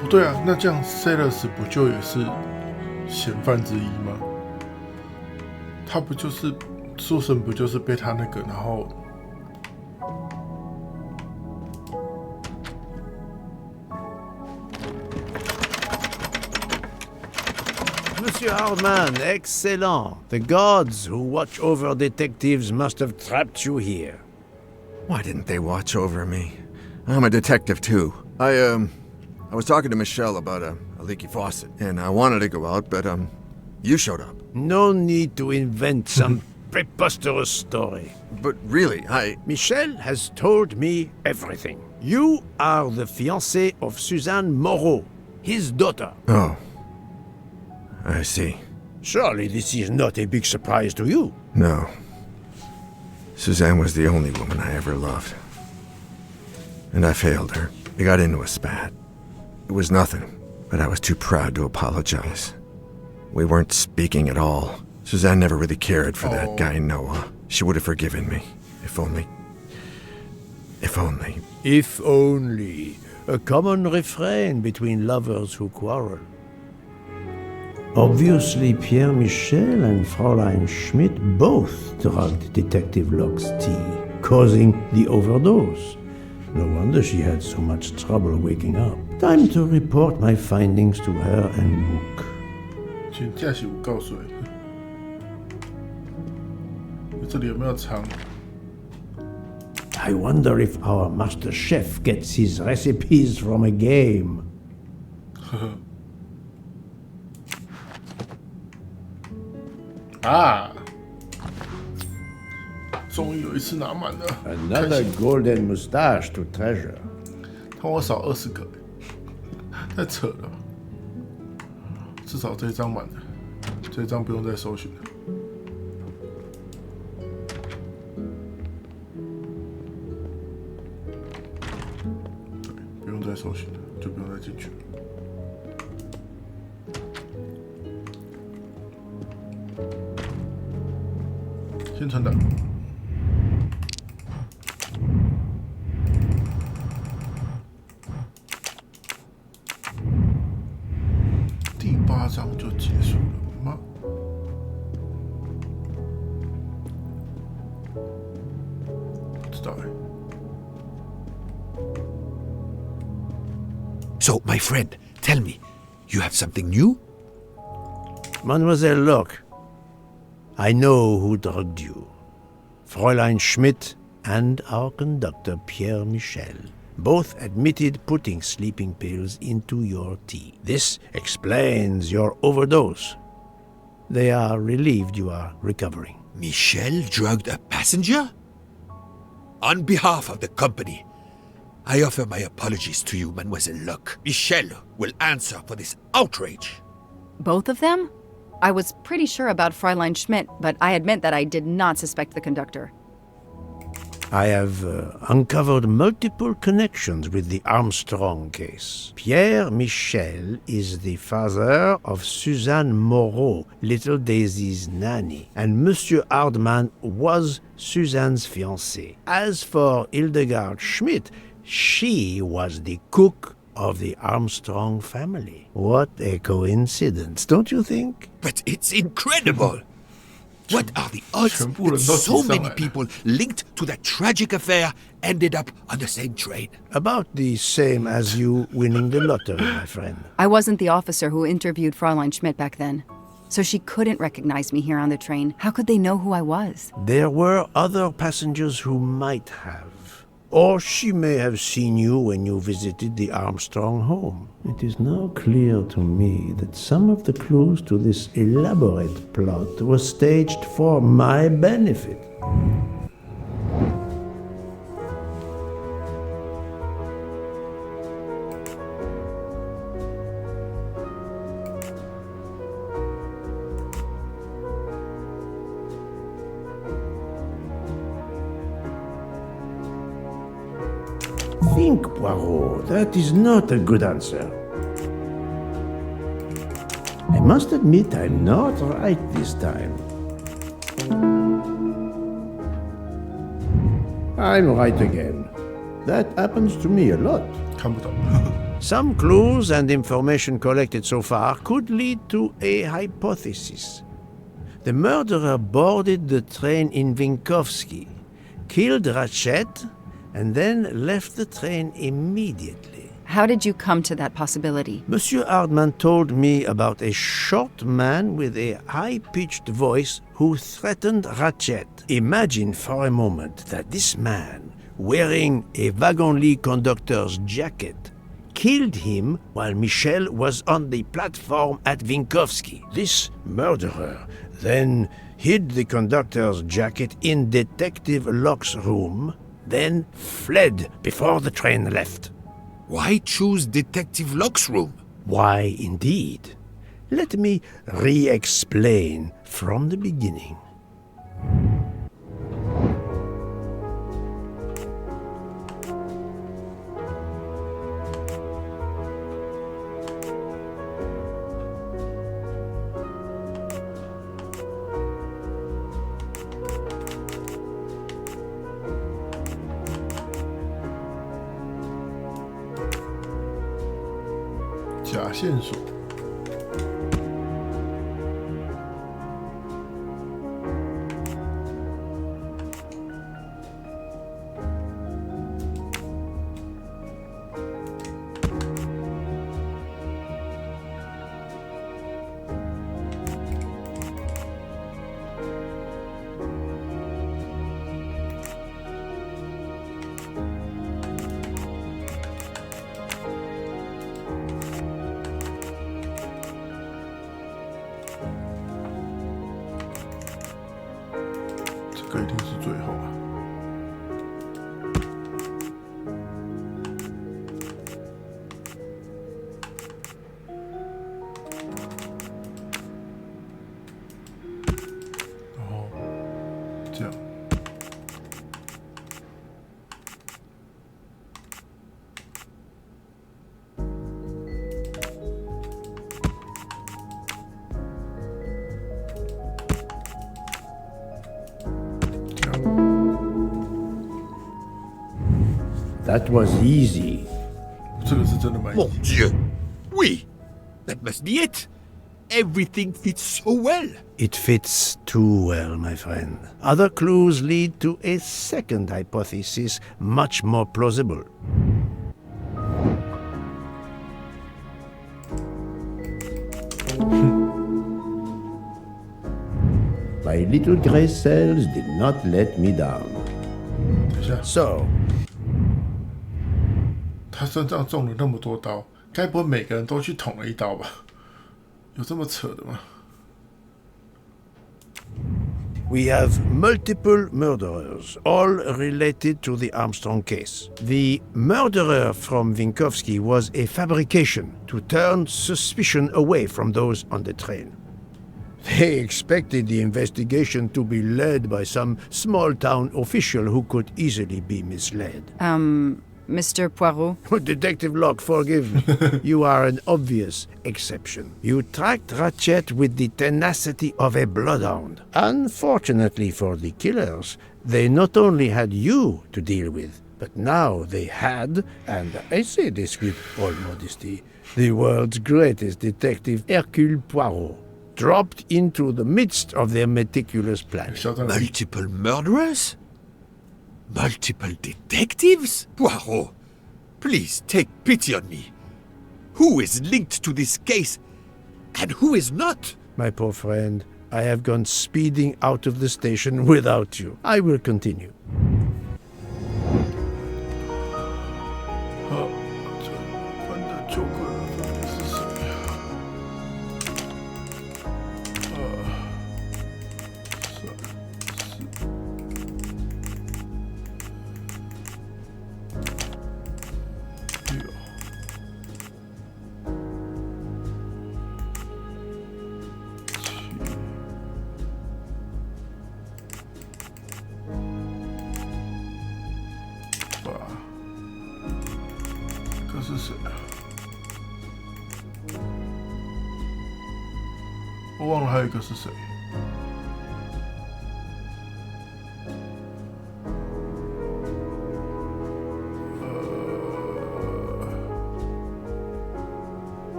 不对啊，那这样 Cyrus 不就也是嫌犯之一吗？他不就是苏神不就是被他那个，然后 Monsieur Hardman, excellent. The gods who watch over detectives must have trapped you here. Why didn't they watch over me? I'm a detective too. I was talking to Michelle about a leaky faucet, and I wanted to go out, but you showed up. No need to invent some preposterous story. But really, Michel has told me everything. You are the fiancé of Suzanne Moreau, his daughter. Oh. I see. Surely this is not a big surprise to you. No. Suzanne was the only woman I ever loved. And I failed her. I got into a spat. It was nothing, but I was too proud to apologize. We weren't speaking at all. Suzanne never really cared for that guy Noah. She would have forgiven me. If only. If only. If only. A common refrain between lovers who quarrel. Obviously, Pierre Michel and Fräulein Schmidt both drugged Detective Locke's tea, causing the overdose. No wonder she had so much trouble waking up. Time to report my findings to her and Book. 请驾驶告诉你，这里有没有藏？ I wonder if our master chef gets his recipes from a game. 啊！终于有一次拿满了。 Another golden mustache to treasure. 看我少20个，太扯了。至少这一张满了，这一张不用再搜寻了。对，不用再搜寻了，就不用再进去了。 先存档。第8章就结束了吗？不知道哎。So, my friend, tell me, you have something new? Mademoiselle Locke, I know who drugged you. Fräulein Schmidt and our conductor Pierre Michel both admitted putting sleeping pills into your tea. This explains your overdose. They are relieved you are recovering. Michel drugged a passenger? On behalf of the company, I offer my apologies to you, Mademoiselle Locke. Michel will answer for this outrage. Both of them? I was pretty sure about Fräulein Schmidt, but I admit that I did not suspect the conductor. I have uncovered multiple connections with the Armstrong case. Pierre Michel is the father of Suzanne Moreau, little Daisy's nanny, and Monsieur Hardman was Suzanne's fiancé. As for Hildegard Schmidt, she was the cook of the Armstrong family. What a coincidence, don't you think? But it's incredible! What are the odds that so many people linked to that tragic affair ended up on the same train? About the same as you winning the lottery, my friend. I wasn't the officer who interviewed Fräulein Schmidt back then, so she couldn't recognize me here on the train. How could they know who I was? There were other passengers who might have. Or she may have seen you when you visited the Armstrong home. It is now clear to me that some of the clues to this elaborate plot were staged for my benefit. Think, Poirot. That is not a good answer. I must admit I'm not right this time. I'm right again. That happens to me a lot. Some clues and information collected so far could lead to a hypothesis. The murderer boarded the train in Vinkovsky, killed Ratchet, and then left the train immediately. How did you come to that possibility? Monsieur Hardman told me about a short man with a high-pitched voice who threatened Ratchet. Imagine for a moment that this man, wearing a wagon-lit conductor's jacket, killed him while Michel was on the platform at Vinkovsky. This murderer then hid the conductor's jacket in Detective Locke's room, then fled before the train left. Why choose Detective Locke's room? Why, indeed. Let me re-explain from the beginning.假线索。这个一定是最后啊。然后这样。That was easy. 这个是真的蛮 Mon Dieu! Oui! That must be it! Everything fits so well! It fits too well, my friend. Other clues lead to a second hypothesis, much more plausible. My little gray cells did not let me down. 等一下， So, 他身上中了那么多刀，该不会每个人都去捅了一刀吧？有这么扯的吗？ we have multiple murderers, all related to the Armstrong case. The murderer from Winkowski was a fabrication to turn suspicion away from those on the train. They expected the investigation to be led by some small-town official who could easily be misled. Mr. Poirot? Detective Locke, forgive me. You are an obvious exception. You tracked Ratchet with the tenacity of a bloodhound. Unfortunately for the killers, they not only had you to deal with, but now they had, and I say this with all modesty, the world's greatest detective, Hercule Poirot, dropped into the midst of their meticulous plan. Multiple murderers? Multiple detectives? Poirot, please take pity on me. Who is linked to this case and who is not? My poor friend, I have gone speeding out of the station without you. I will continue. 这关的酒鬼分别是谁呀？这是谁啊？我忘了还有一个是谁。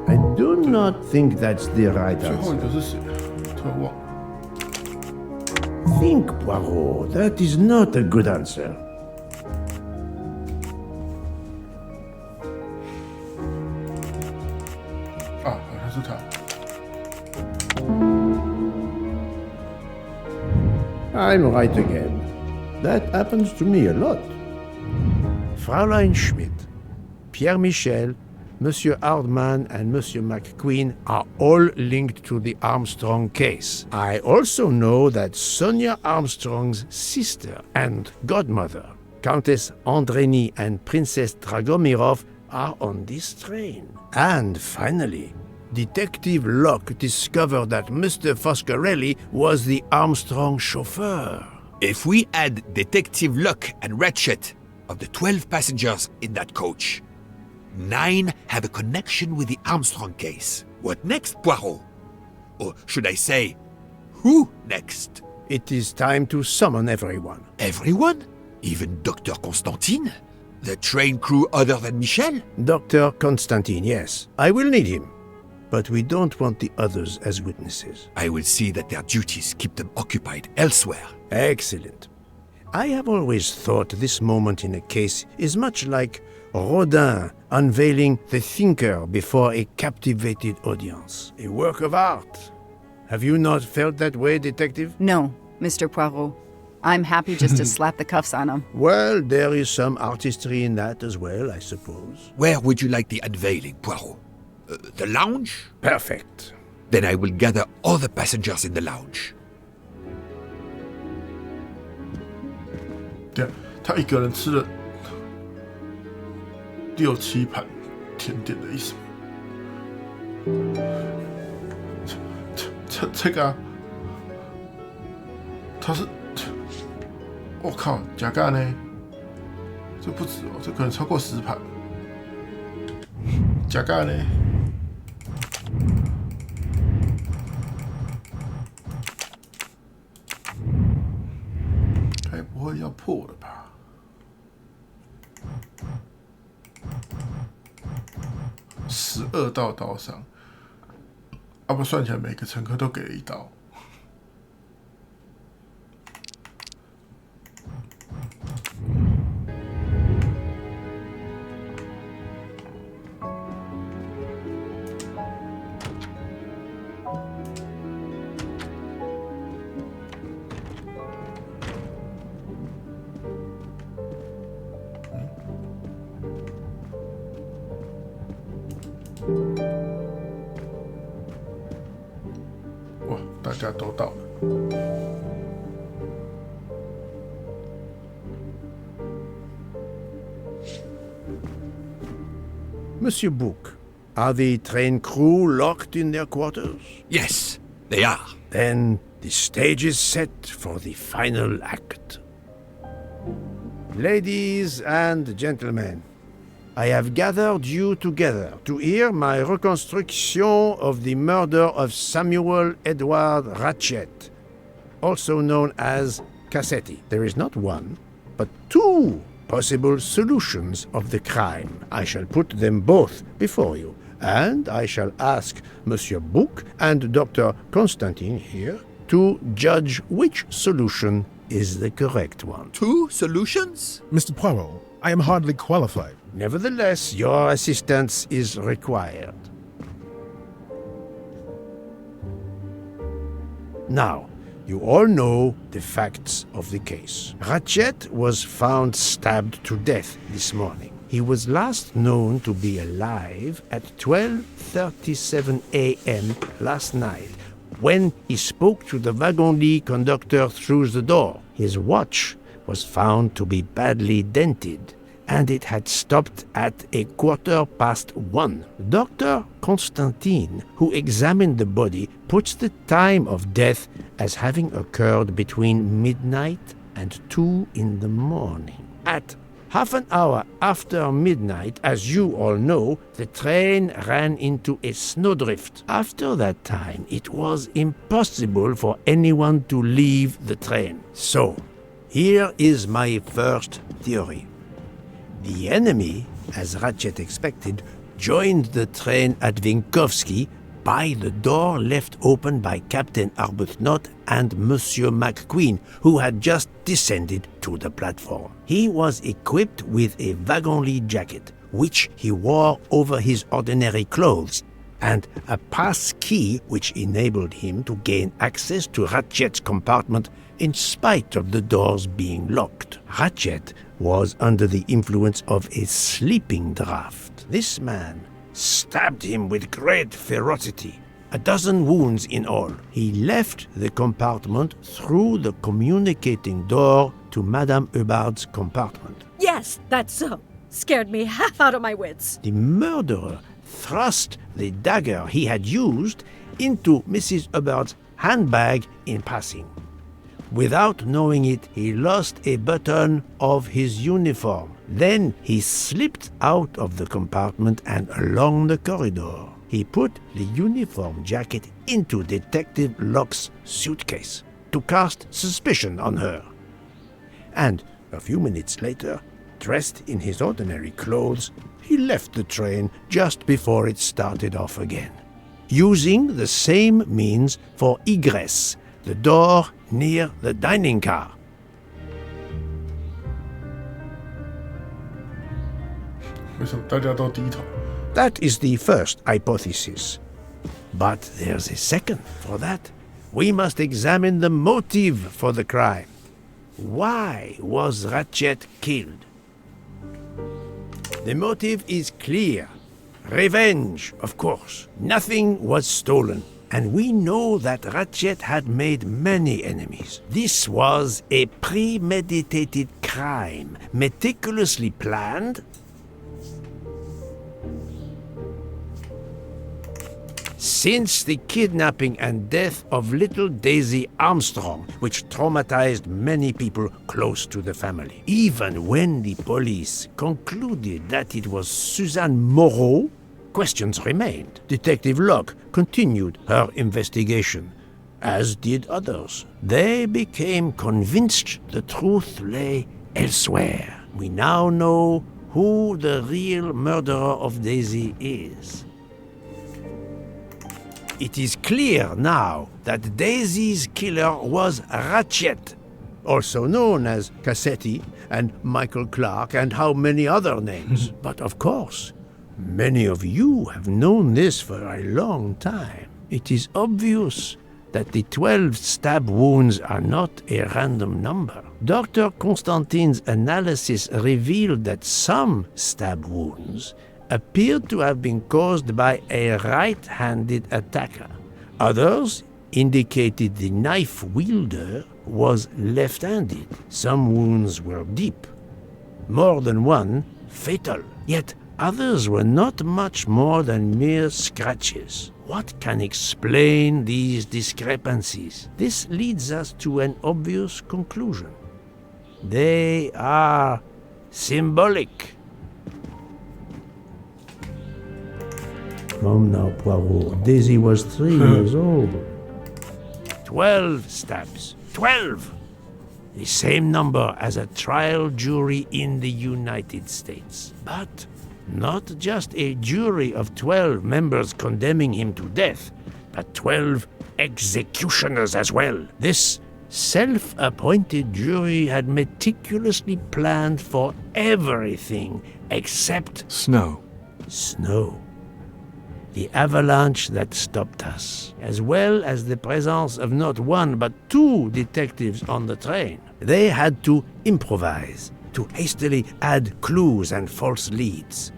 I do not think that's the right 最后 answer. 一个是谁啊？突然忘了。 Think, Poirot. That is not a good answer. 啊，好像是他。 I'm right again. That happens to me a lot. Fräulein Schmidt, Pierre Michel, Monsieur Hardman, and Monsieur McQueen are all linked to the Armstrong case. I also know that Sonia Armstrong's sister and godmother, Countess Andreni and Princess Dragomirov, are on this train. And finally, Detective Locke discovered that Mr. Foscarelli was the Armstrong chauffeur. If we add Detective Locke and Ratchet, of the 12 passengers in that coach, 9 have a connection with the Armstrong case. What next, Poirot? Or should I say, who next? It is time to summon everyone. Everyone? Even Dr. Constantine? The train crew other than Michel? Dr. Constantine, yes. I will need him. But we don't want the others as witnesses. I will see that their duties keep them occupied elsewhere. Excellent. I have always thought this moment in a case is much like Rodin unveiling the thinker before a captivated audience. A work of art. Have you not felt that way, Detective? No, Mr. Poirot. I'm happy just to slap the cuffs on him. Well, there is some artistry in that as well, I suppose. Where would you like the unveiling, Poirot? The lounge? Perfect. Then I will gather all the passengers in the lounge. 对啊，他一个人吃了6、7盘甜点的意思。这个啊，他是，我靠，假干呢？这不止哦，这可能超过10盘。假干呢？该不会要破了吧？12道刀伤，啊不算起来每个乘客都给了一刀。哇，大家都到了。Monsieur Book, are the train crew locked in their quarters? Yes, they are. Then the stage is set for the final act. Ladies and gentlemen, I have gathered you together to hear my reconstruction of the murder of Samuel Edward Ratchet, also known as Cassetti. There is not one, but two possible solutions of the crime. I shall put them both before you, and I shall ask Monsieur Book and Dr. Constantine here to judge which solution is the correct one. Two solutions? Mr. Poirot, I am hardly qualified. Nevertheless, your assistance is required. Now, you all know the facts of the case. Ratchet was found stabbed to death this morning. He was last known to be alive at 12:37 a.m. last night, when he spoke to the wagon-lit conductor through the door. His watch was found to be badly dented, and it had stopped at 1:15. Dr. Constantine, who examined the body, puts the time of death as having occurred between midnight and 2 in the morning. At half an hour after midnight, as you all know, the train ran into a snowdrift. After that time, it was impossible for anyone to leave the train. So, here is my first theory. The enemy, as Ratchet expected, joined the train at Vinkovsky by the door left open by Captain Arbuthnot and Monsieur McQueen, who had just descended to the platform. He was equipped with a wagon-lit jacket, which he wore over his ordinary clothes, and a pass key which enabled him to gain access to Ratchet's compartment in spite of the doors being locked. Ratchet was under the influence of a sleeping draught. This man stabbed him with great ferocity, 12 wounds in all. He left the compartment through the communicating door to Madame Hubbard's compartment. Yes, that's so. Scared me half out of my wits. The murderer thrust the dagger he had used into Mrs. Hubbard's handbag in passing. Without knowing it, he lost a button of his uniform. Then he slipped out of the compartment and along the corridor. He put the uniform jacket into Detective Locke's suitcase to cast suspicion on her. And a few minutes later, dressed in his ordinary clothes, he left the train just before it started off again, using the same means for egress, the door near the dining car. That is the first hypothesis. But there's a second for that. We must examine the motive for the crime. Why was Ratchet killed? The motive is clear. Revenge, of course. Nothing was stolen. And we know that Ratchet had made many enemies. This was a premeditated crime, meticulously planned. Since the kidnapping and death of little Daisy Armstrong, which traumatized many people close to the family. Even when the police concluded that it was Suzanne Moreau, questions remained. Detective Locke continued her investigation, as did others. They became convinced the truth lay elsewhere. We now know who the real murderer of Daisy is. It is clear now that Daisy's killer was Ratchet, also known as Cassetti and Michael Clark and how many other names. But of course, many of you have known this for a long time. It is obvious that the 12 stab wounds are not a random number. Dr. Constantine's analysis revealed that some stab wounds appeared to have been caused by a right-handed attacker. Others indicated the knife wielder was left-handed. Some wounds were deep, more than one fatal, yet others were not much more than mere scratches. What can explain these discrepancies? This leads us to an obvious conclusion. They are symbolic. Come now, Poirot. Daisy was 3 years old. 12 stabs. 12! The same number as a trial jury in the United States. But not just a jury of 12 members condemning him to death, but 12 executioners as well. This self-appointed jury had meticulously planned for everything except Snow. Snow. The avalanche that stopped us, as well as the presence of not one but 2 detectives on the train. They had to improvise, to hastily add clues and false leads.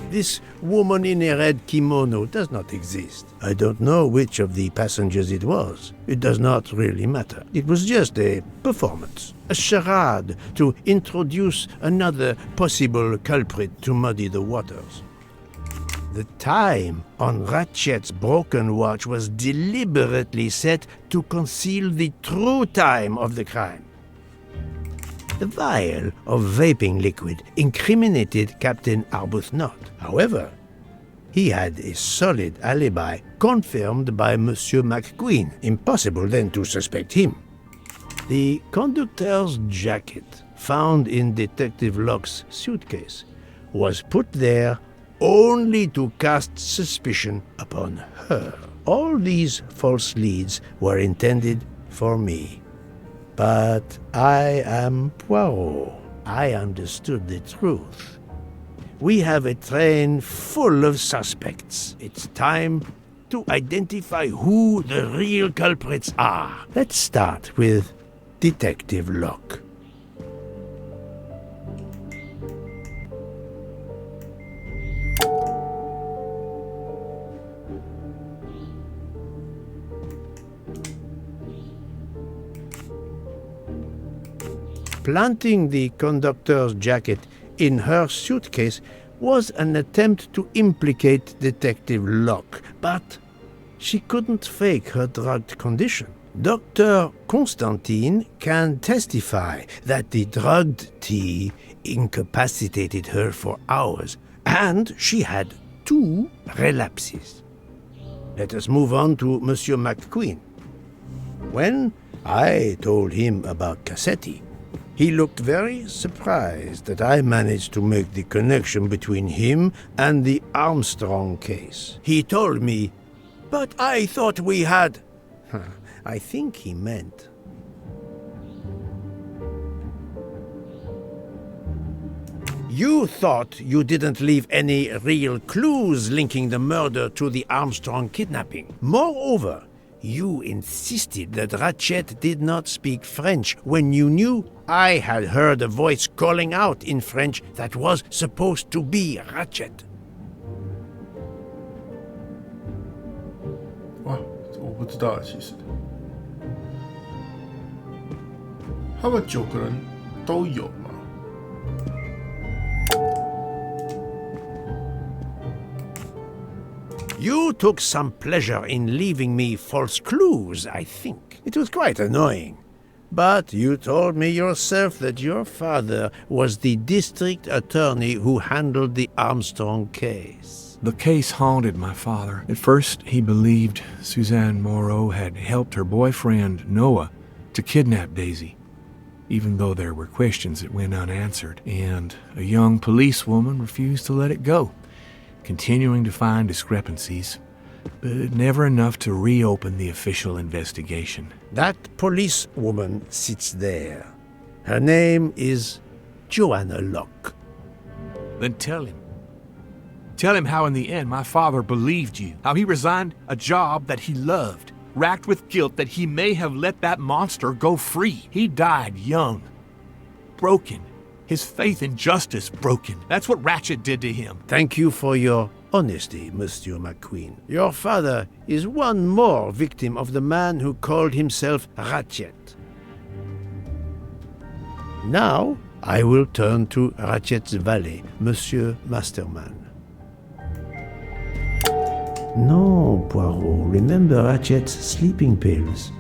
This woman in a red kimono does not exist. I don't know which of the passengers it was. It does not really matter. It was just a performance, a charade to introduce another possible culprit to muddy the waters. The time on Ratchet's broken watch was deliberately set to conceal the true time of the crime. The vial of vaping liquid incriminated Captain Arbuthnot. However, he had a solid alibi confirmed by Monsieur McQueen. Impossible then to suspect him. The conductor's jacket, found in Detective Locke's suitcase, was put there only to cast suspicion upon her. All these false leads were intended for me. But I am Poirot. I understood the truth. We have a train full of suspects. It's time to identify who the real culprits are. Let's start with Detective Locke. Planting the conductor's jacket in her suitcase was an attempt to implicate Detective Locke, but she couldn't fake her drugged condition. Dr. Constantine can testify that the drugged tea incapacitated her for hours, and she had 2 relapses. Let us move on to Monsieur McQueen. When I told him about Cassetti, he looked very surprised that I managed to make the connection between him and the Armstrong case. He told me, "But I thought we had..." I think he meant... You thought you didn't leave any real clues linking the murder to the Armstrong kidnapping. Moreover, you insisted that Ratchet did not speak French when you knew I had heard a voice calling out in French that was supposed to be Ratchet. 哇，我不知道其实，他们9个人都有吗？ You took some pleasure in leaving me false clues, I think. It was quite annoying. But you told me yourself that your father was the district attorney who handled the Armstrong case. The case haunted my father. At first, he believed Suzanne Moreau had helped her boyfriend, Noah, to kidnap Daisy, even though there were questions that went unanswered, and a young policewoman refused to let it go. continuing to find discrepancies, but never enough to reopen the official investigation. That police woman sits there. Her name is Joanna Locke. Then tell him. Tell him how in the end my father believed you, how he resigned a job that he loved, racked with guilt that he may have let that monster go free. He died young, broken, his faith in justice broken. That's what Ratchet did to him. Thank you for your honesty, Monsieur McQueen. Your father is one more victim of the man who called himself Ratchet. Now, I will turn to Ratchet's valet, Monsieur Masterman. No, Poirot. Remember Ratchet's sleeping pills.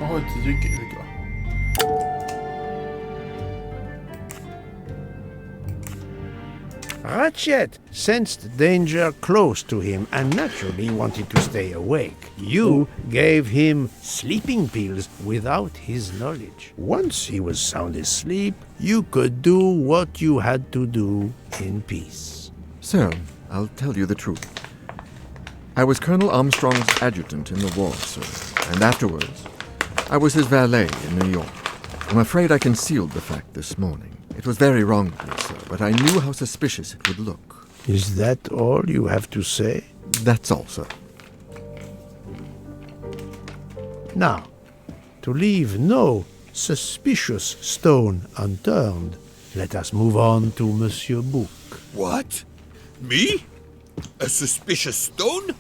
他会直接给这个。Ratchet sensed danger close to him and naturally wanted to stay awake. You gave him sleeping pills without his knowledge. Once he was sound asleep, you could do what you had to do in peace. Sir, I'll tell you the truth. I was Colonel Armstrong's adjutant in the war, sir, and afterwards, I was his valet in New York. I'm afraid I concealed the fact this morning. It was very wrong of me, sir, but I knew how suspicious it would look. Is that all you have to say? That's all, sir. Now, to leave no suspicious stone unturned, let us move on to Monsieur Bouc. What? Me? A suspicious stone?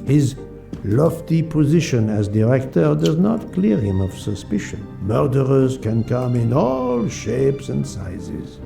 His lofty position as director does not clear him of suspicion. Murderers can come in all shapes and sizes.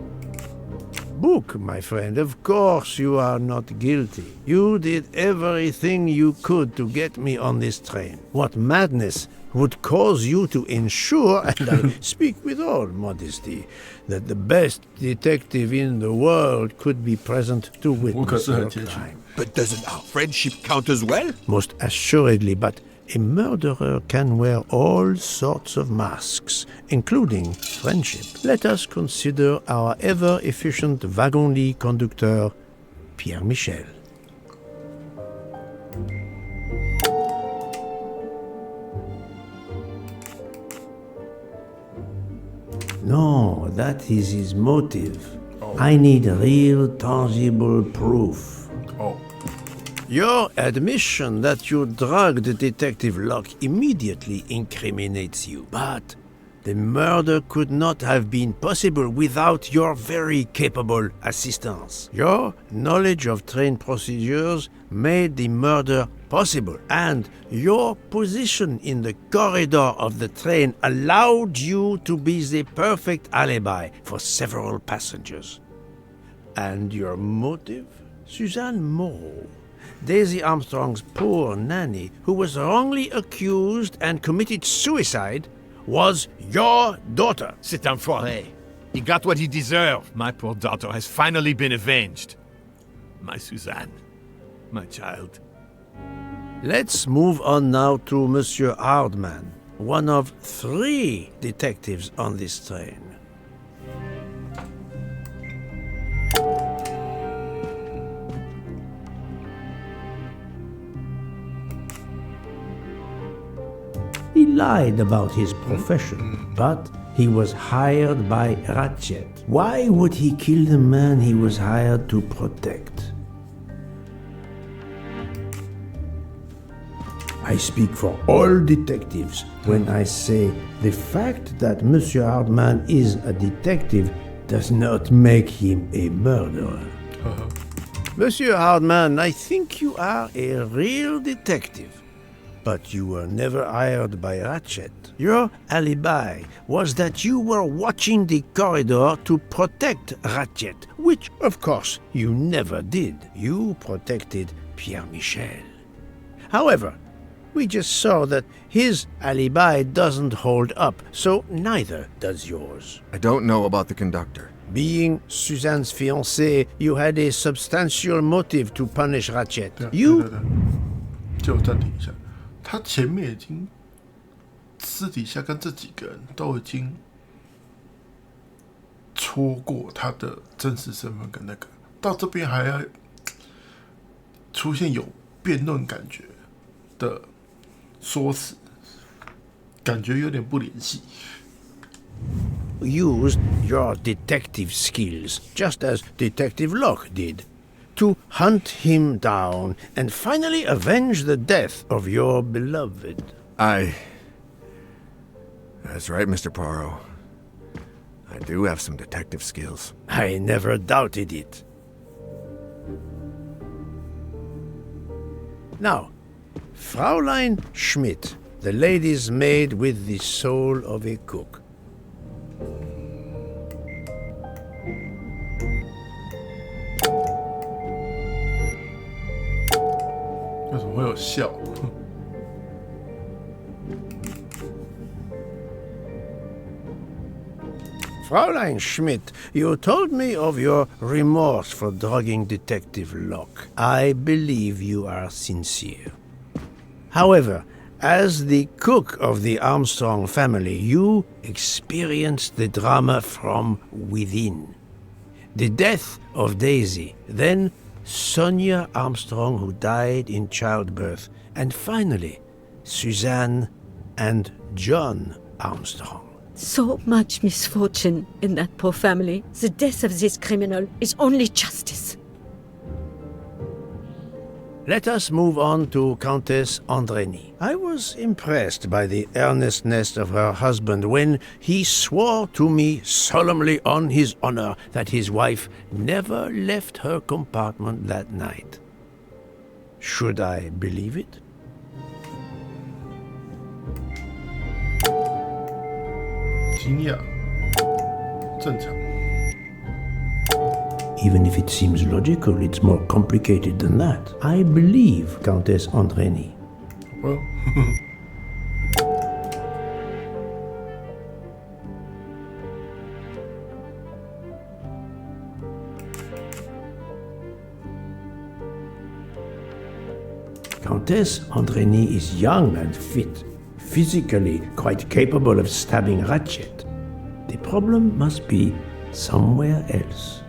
Bouc, my friend, of course you are not guilty. You did everything you could to get me on this train. What madness would cause you to ensure, and I speak with all modesty, that the best detective in the world could be present to witness your crime? But doesn't our friendship count as well? Most assuredly, but a murderer can wear all sorts of masks, including friendship. Let us consider our ever-efficient wagon-lit conductor, Pierre Michel. No, that is his motive. I need real, tangible proof. Your admission that you drugged Detective Locke immediately incriminates you. But the murder could not have been possible without your very capable assistance. Your knowledge of train procedures made the murder possible, and your position in the corridor of the train allowed you to be the perfect alibi for several passengers. And your motive? Suzanne Moreau, Daisy Armstrong's poor nanny, who was wrongly accused and committed suicide, was your daughter. C'est un foiré. He got what he deserved. My poor daughter has finally been avenged. My Suzanne. My child. Let's move on now to Monsieur Hardman, one of 3 detectives on this train. He lied about his profession, but he was hired by Ratchet. Why would he kill the man he was hired to protect? I speak for all detectives when I say the fact that Monsieur Hardman is a detective does not make him a murderer. Monsieur Hardman, I think you are a real detective. But you were never hired by Ratchet. Your alibi was that you were watching the corridor to protect Ratchet, which, of course, you never did. You protected Pierre Michel. However, we just saw that his alibi doesn't hold up, so neither does yours. I don't know about the conductor. Being Suzanne's fiancé, you had a substantial motive to punish Ratchet. 对 You 对，就暂停一下，他前面已经私底下跟这几个人都已经戳过他的真实身份跟那个，到这边还要出现有辩论感觉的说辞，感觉有点不联系。used your detective skills, just as Detective Locke did, to hunt him down and finally avenge the death of your beloved. That's right, Mr. Poirot. I do have some detective skills. I never doubted it. Now, Fraulein Schmidt, the lady's maid with the soul of a cook. 为什么会有笑？ Fraulein Schmidt, you told me of your remorse for drugging Detective Locke. I believe you are sincere. However, as the cook of the Armstrong family, you experienced the drama from within. The death of Daisy, then Sonia Armstrong, who died in childbirth, and finally, Suzanne and John Armstrong. So much misfortune in that poor family. The death of this criminal is only justice. Let us move on to Countess Andreni. I was impressed by the earnestness of her husband when he swore to me solemnly on his honor that his wife never left her compartment that night. Should I believe it? Even if it seems logical, it's more complicated than that. I believe Countess Andreni. Well, Countess Andreni is young and fit, physically quite capable of stabbing Ratchet. The problem must be somewhere else.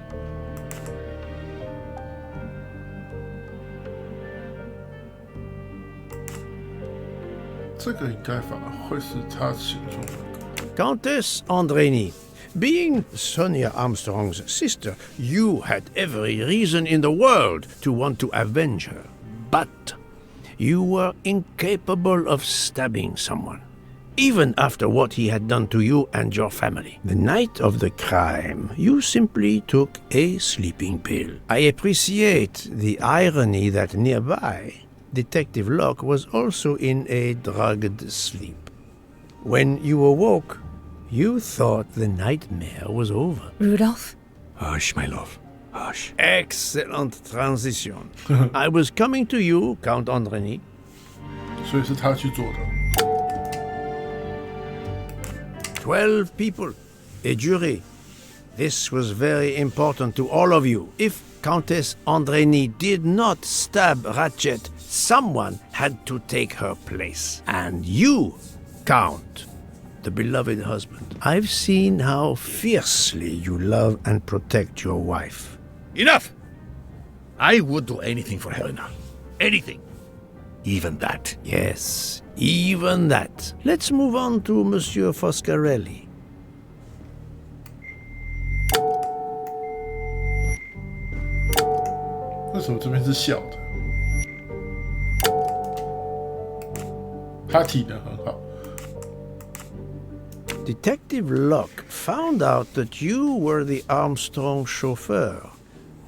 Countess Andreni, being Sonia Armstrong's sister, you had every reason in the world to want to avenge her. But you were incapable of stabbing someone, even after what he had done to you and your family. The night of the crime, you simply took a sleeping pill. I appreciate the irony that nearby, Detective Locke was also in a drugged sleep. When you awoke, you thought the nightmare was over. Rudolph? Hush, my love. Hush. Excellent transition. I was coming to you, Count Andreni. 所以是他去做的。 12 people, a jury. This was very important to all of you. If Countess Andreni did not stab Ratchet, someone had to take her place. And you, Count, the beloved husband. I've seen how fiercely you love and protect your wife. Enough! I would do anything for Helena. Anything. Even that. Yes, even that. Let's move on to Monsieur Foscarelli. Detective Locke found out that you were the Armstrong chauffeur,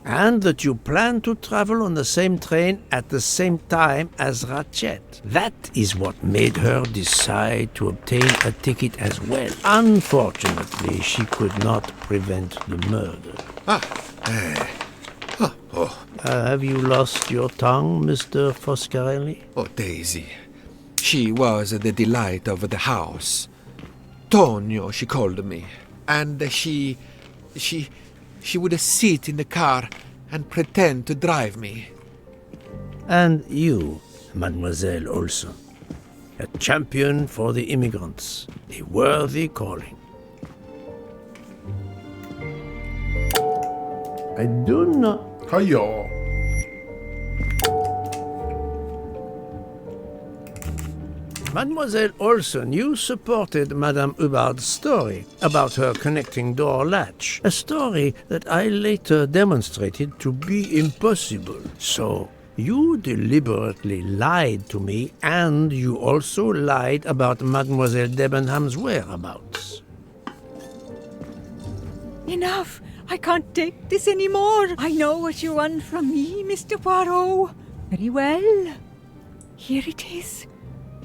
and that you planned to travel on the same train at the same time as Ratchet. That is what made her decide to obtain a ticket as well. Unfortunately, she could not prevent the murder. Have you lost your tongue, Mr. Foscarelli? Oh, Daisy. She was the delight of the house. Tonio, she called me. And she She would sit in the car and pretend to drive me. And you, Mademoiselle Olson, a champion for the immigrants, a worthy calling. I do not... 还有 Mademoiselle Olson, you supported Madame Hubbard's story about her connecting door latch, a story that I later demonstrated to be impossible. So, you deliberately lied to me, and you also lied about Mademoiselle Debenham's whereabouts. Enough! I can't take this anymore. I know what you want from me, Mr. Poirot. Very well. Here it is.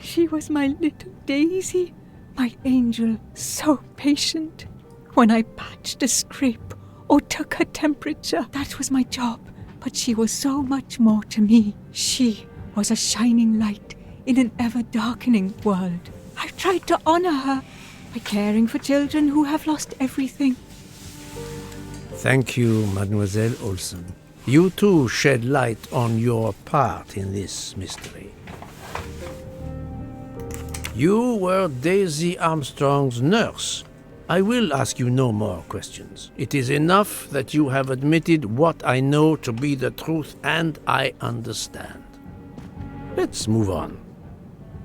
She was my little Daisy, my angel, so patient. When I patched a scrape or took her temperature, that was my job. But she was so much more to me. She was a shining light in an ever-darkening world. I've tried to honor her by caring for children who have lost everything. Thank you, Mademoiselle Olson. You too shed light on your part in this mystery. You were Daisy Armstrong's nurse. I will ask you no more questions. It is enough that you have admitted what I know to be the truth, and I understand. Let's move on.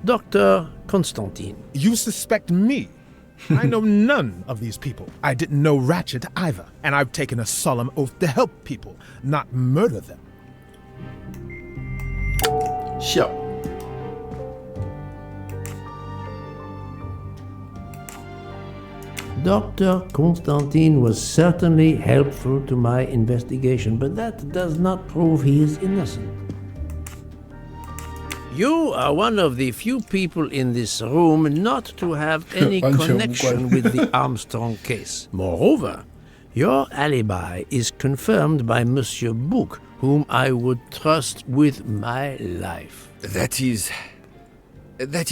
Dr. Constantine. You suspect me? I know none of these people. I didn't know Ratchet either, and I've taken a solemn oath to help people, not murder them. 笑 Dr. Constantine was certainly helpful to my investigation, but that does not prove he is innocent. You are one of the few people in this room not to have any connection with the Armstrong case. Moreover, your alibi is confirmed by Monsieur Bouc, whom I would trust with my life. That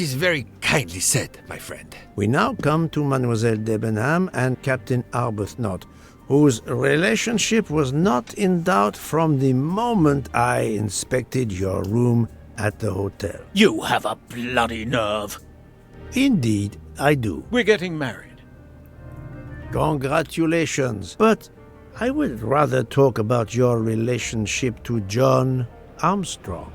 is very kindly said, my friend. We now come to Mademoiselle Debenham and Captain Arbuthnot, whose relationship was not in doubt from the moment I inspected your room at the hotel. You have a bloody nerve. Indeed, I do. We're getting married. Congratulations. But I would rather talk about your relationship to John Armstrong.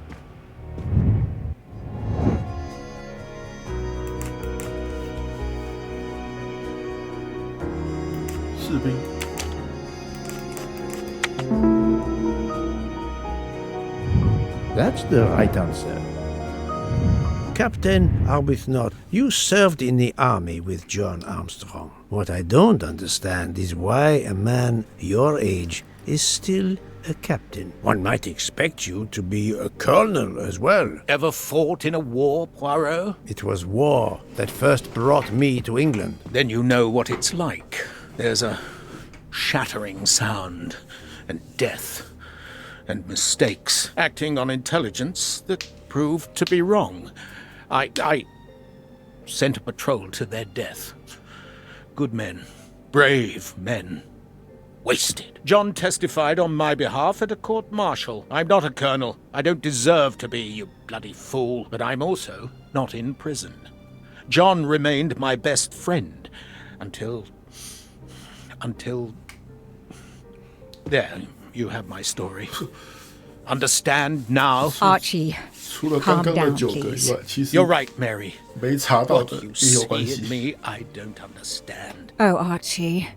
That's the right answer. Captain Arbuthnot, you served in the army with John Armstrong. What I don't understand is why a man your age is still a captain. One might expect you to be a colonel as well. Ever fought in a war, Poirot? It was war that first brought me to England. Then you know what it's like. There's a shattering sound, and death, and mistakes, acting on intelligence that proved to be wrong. I sent a patrol to their death. Good men, brave men, wasted. John testified on my behalf at a court-martial. I'm not a colonel. I don't deserve to be, you bloody fool. But I'm also not in prison. John remained my best friend until... There, you have my story. Understand now? Archie, calm down, please. You're right, Mary. 没查到 What 的 you 也有 see 关系。 in me, I don't understand. Oh, Archie,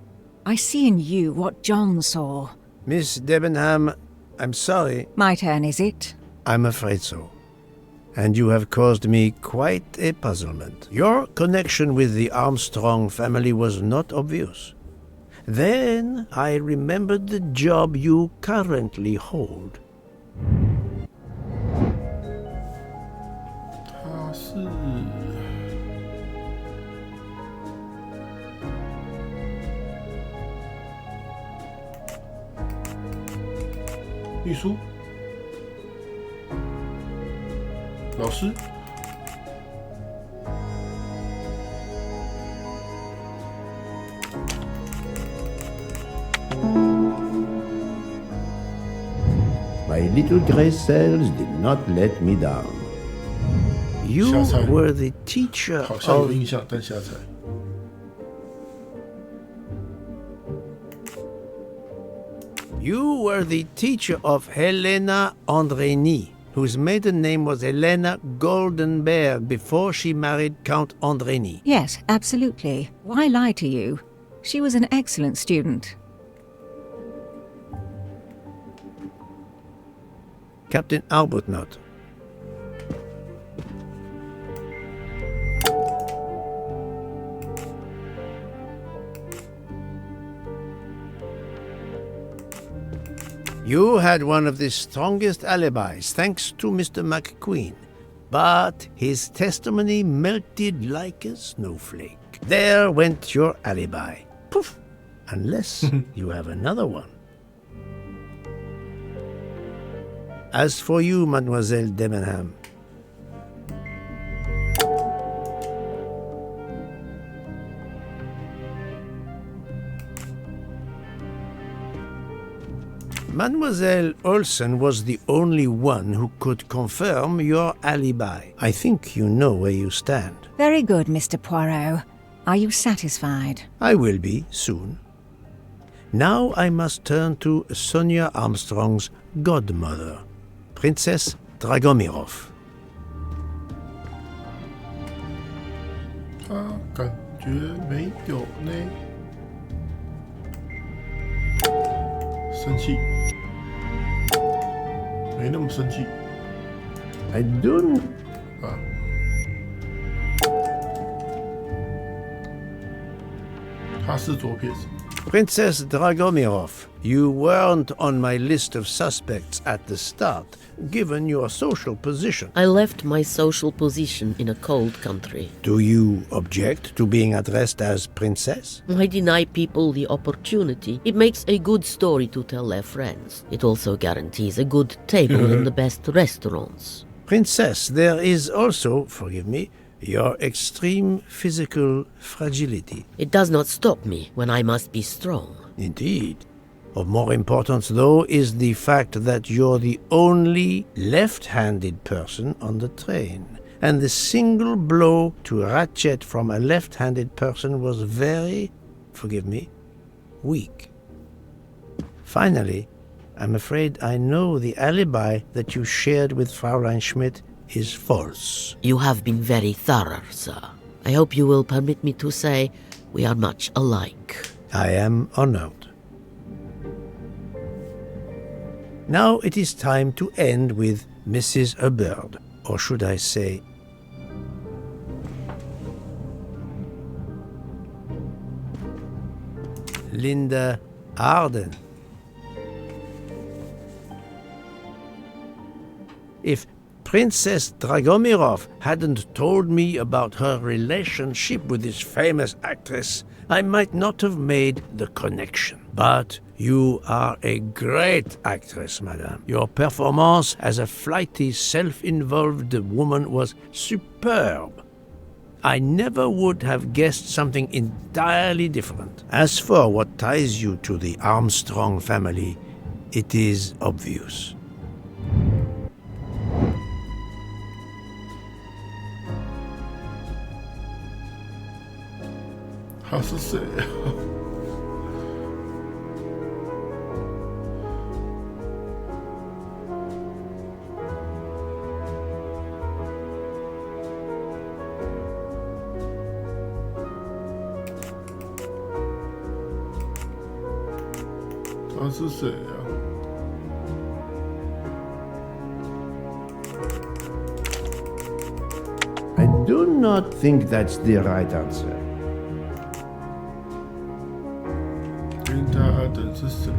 I see in you what John saw. Miss Debenham, I'm sorry. My turn, is it? I'm afraid so. And you have caused me quite a puzzlement. Your connection with the Armstrong family was not obvious. Then I remembered the job you currently hold. 他是秘书、老师。little gray cells did not let me down. You were the teacher 好像有 of... 印象，但瞎猜。You were the teacher of Helena Andrény, whose maiden name was Helena Goldenberg before she married Count Andrény. Yes, absolutely. Why lie to you? She was an excellent student. Captain Arbuthnot. You had one of the strongest alibis, thanks to Mr. McQueen. But his testimony melted like a snowflake. There went your alibi. Poof! Unless you have another one. As for you, Mademoiselle Debenham, Mademoiselle Olsen was the only one who could confirm your alibi. I think you know where you stand. Very good, Mr. Poirot. Are you satisfied? I will be soon. Now I must turn to Sonia Armstrong's godmother, Princess Dragomirov. 他感觉没有呢。生气，没那么生气。I don't. 啊。他是左撇子。Princess Dragomirov, you weren't on my list of suspects at the start, given your social position. I left my social position in a cold country. Do you object to being addressed as Princess? I deny people the opportunity. It makes a good story to tell their friends. It also guarantees a good table in the best restaurants. Princess, there is also, forgive me, your extreme physical fragility. It does not stop me when I must be strong. Indeed. Of more importance, though, is the fact that you're the only left-handed person on the train. And the single blow to ratchet from a left-handed person was very, forgive me, weak. Finally, I'm afraid I know the alibi that you shared with Fraulein Schmidt is false. You have been very thorough, sir. I hope you will permit me to say we are much alike. I am honored. Now it is time to end with Mrs. Hubbard, or should I say, Linda Arden. If Princess Dragomirov hadn't told me about her relationship with this famous actress, I might not have made the connection. But you are a great actress, madame. Your performance as a flighty, self-involved woman was superb. I never would have guessed something entirely different. As for what ties you to the Armstrong family, it is obvious.他是谁啊？他是谁啊？ I do not think that's the right answer. Linda Arden 是谁啊？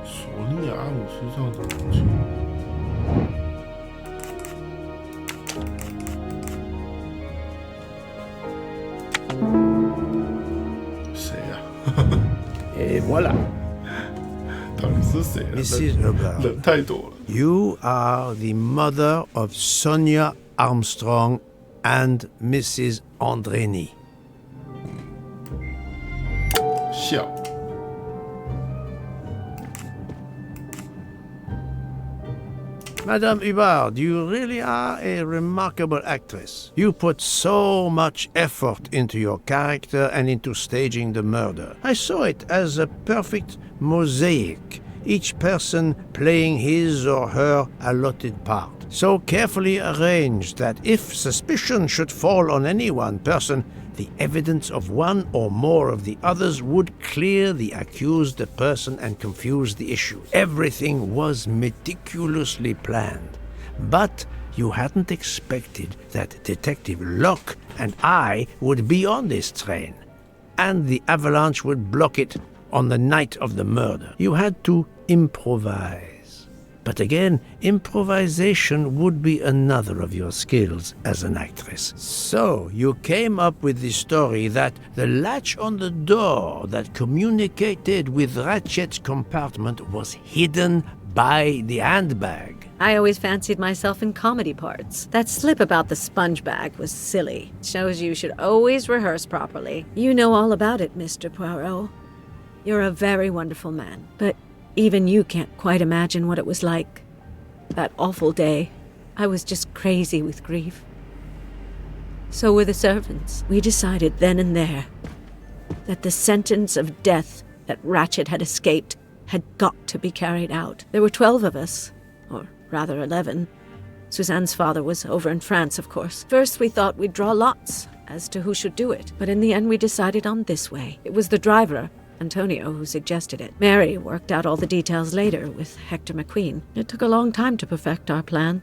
索尼娅·阿姆斯壮的母亲。谁呀Et voilà. 到底是谁啊？ Mrs. Hubbard, 人太多了。 you are the mother of Sonia Armstrong and Mrs. Andreni. 笑。Madame Hubbard, you really are a remarkable actress. You put so much effort into your character and into staging the murder. I saw it as a perfect mosaic, each person playing his or her allotted part, so carefully arranged that if suspicion should fall on any one person, the evidence of one or more of the others would clear the accused person and confuse the issue. Everything was meticulously planned. But you hadn't expected that Detective Locke and I would be on this train, and the avalanche would block it on the night of the murder. You had to improvise. But again, improvisation would be another of your skills as an actress. So you came up with the story that the latch on the door that communicated with Ratchet's compartment was hidden by the handbag. I always fancied myself in comedy parts. That slip about the sponge bag was silly. Shows you should always rehearse properly. You know all about it, Mr. Poirot. You're a very wonderful man, but even you can't quite imagine what it was like. That awful day, I was just crazy with grief. So were the servants. We decided then and there that the sentence of death that Ratchet had escaped had got to be carried out. There were 12 of us, or rather 11. Suzanne's father was over in France, of course. First we thought we'd draw lots as to who should do it, but in the end we decided on this way. It was the driver, Antonio, who suggested it. Mary worked out all the details later with Hector McQueen. It took a long time to perfect our plan.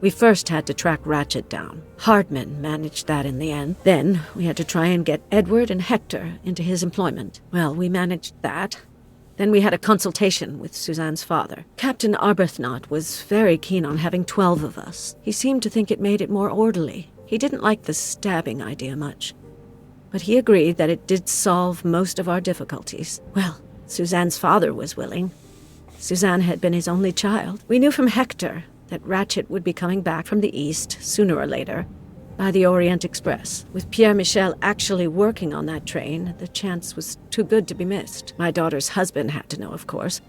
We first had to track Ratchet down. Hardman managed that in the end. Then we had to try and get Edward and Hector into his employment. Well, we managed that. Then we had a consultation with Suzanne's father. Captain Arbuthnot was very keen on having 12 of us. He seemed to think it made it more orderly. He didn't like the stabbing idea much, but he agreed that it did solve most of our difficulties. Well, Suzanne's father was willing. Suzanne had been his only child. We knew from Hector that Ratchet would be coming back from the east, sooner or later, by the Orient Express. With Pierre Michel actually working on that train, the chance was too good to be missed. My daughter's husband had to know, of course,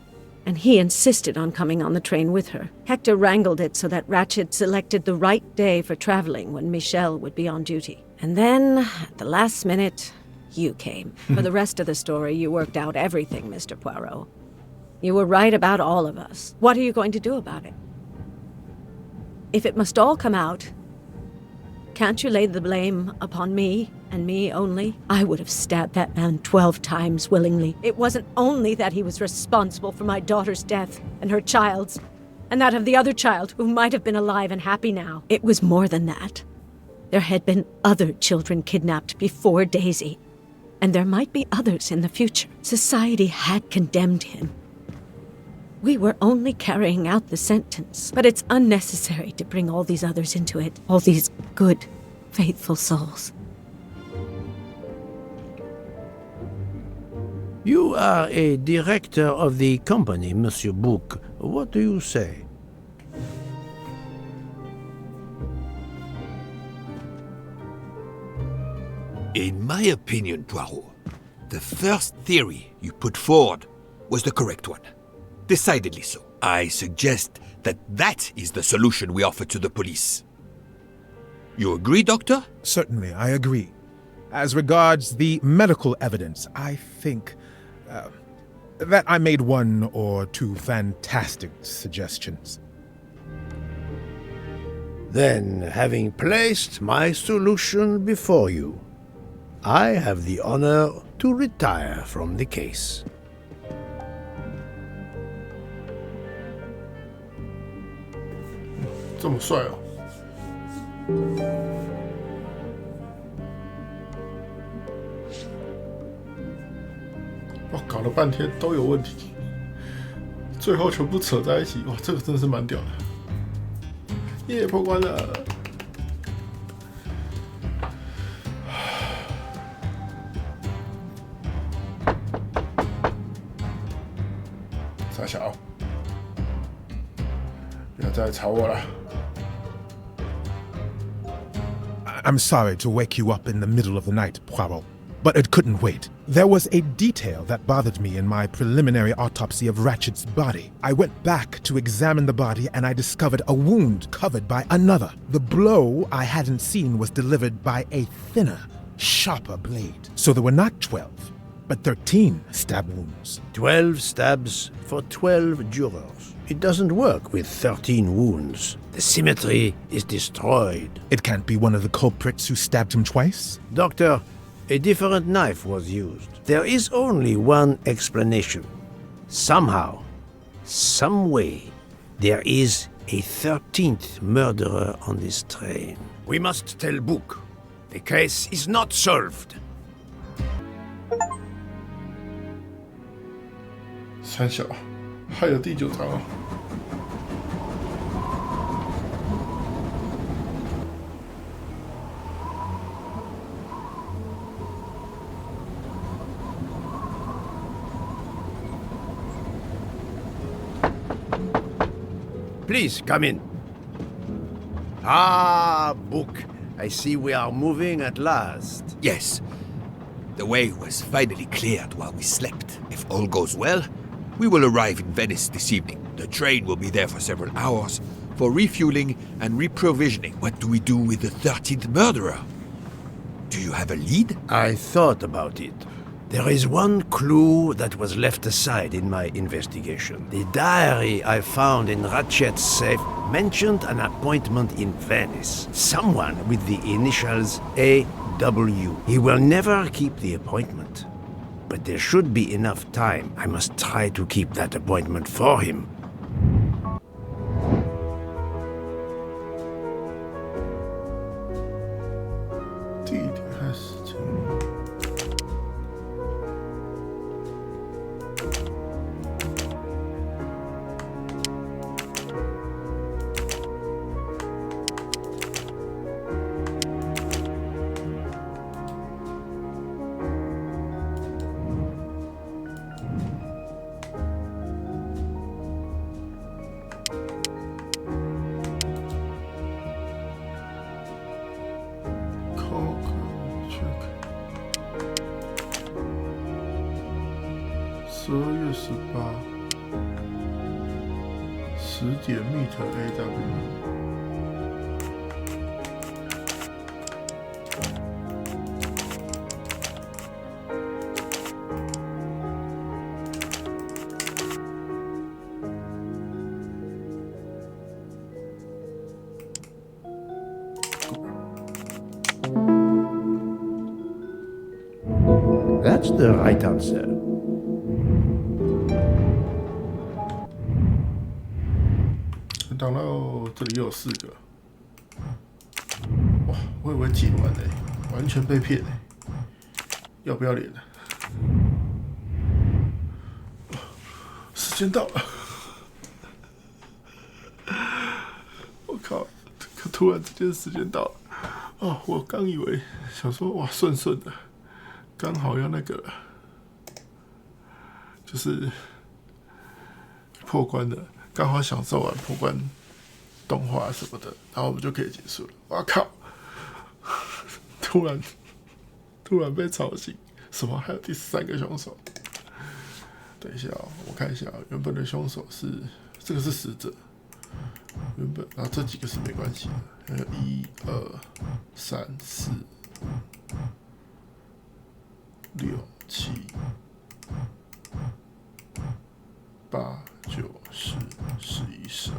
and he insisted on coming on the train with her. Hector wrangled it so that Ratchet selected the right day for traveling when Michel would be on duty. And then, at the last minute, you came. For the rest of the story, you worked out everything, Mr. Poirot. You were right about all of us. What are you going to do about it? If it must all come out, can't you lay the blame upon me, and me only? I would have stabbed that man 12 times willingly. It wasn't only that he was responsible for my daughter's death, and her child's, and that of the other child who might have been alive and happy now. It was more than that. There had been other children kidnapped before Daisy, and there might be others in the future. Society had condemned him. We were only carrying out the sentence, but it's unnecessary to bring all these others into it, all these good, faithful souls. You are a director of the company, Monsieur Bouc. What do you say? In my opinion, Poirot, the first theory you put forward was the correct one. Decidedly so. I suggest that is the solution we offer to the police. You agree, Doctor? Certainly, I agree. As regards the medical evidence, I think that I made one or two fantastic suggestions. Then, having placed my solution before you, I have the honor to retire from the case.这么帅哦！哇，搞了半天都有问题，最后全部扯在一起，哇，这个真的是蛮屌的。耶，破关了！傻小，不要再吵我了。I'm sorry to wake you up in the middle of the night, Poirot, but it couldn't wait. There was a detail that bothered me in my preliminary autopsy of Ratchet's body. I went back to examine the body and I discovered a wound covered by another. The blow I hadn't seen was delivered by a thinner, sharper blade. So there were not 12, but 13 stab wounds. 12 stabs for 12 jurors. It doesn't work with 13 wounds. The symmetry is destroyed. It can't be one of the culprits who stabbed him twice? Doctor, a different knife was used. There is only one explanation. Somehow, some way, there is a 13th murderer on this train. We must tell Book. The case is not solved. 三小，还有第9章哦。Please, come in. Ah, Book. I see we are moving at last. Yes. The way was finally cleared while we slept. If all goes well, we will arrive in Venice this evening. The train will be there for several hours for refueling and reprovisioning. What do we do with the 13th murderer? Do you have a lead? I thought about it. There is one clue that was left aside in my investigation. The diary I found in Ratchet's safe mentioned an appointment in Venice. Someone with the initials A.W. He will never keep the appointment. But there should be enough time. I must try to keep that appointment for him.12月18 10点 meet AW。That's the right answer.挡到这里又有4个，哇！我以为解完了，完全被骗了，要不要脸啊？时间到了，我靠！可突然之间时间到了，哦，我刚以为想说哇顺顺的，刚好要那个了，就是破关的。刚好享受完破关动画什么的，然后我们就可以结束了。哇靠！突然被吵醒，什么还有第3个凶手？等一下哦，我看一下哦，原本的凶手是这个是死者，原本然后这几个是没关系的，还有1、2、3、4、5、6、7、8、9、10、11、12，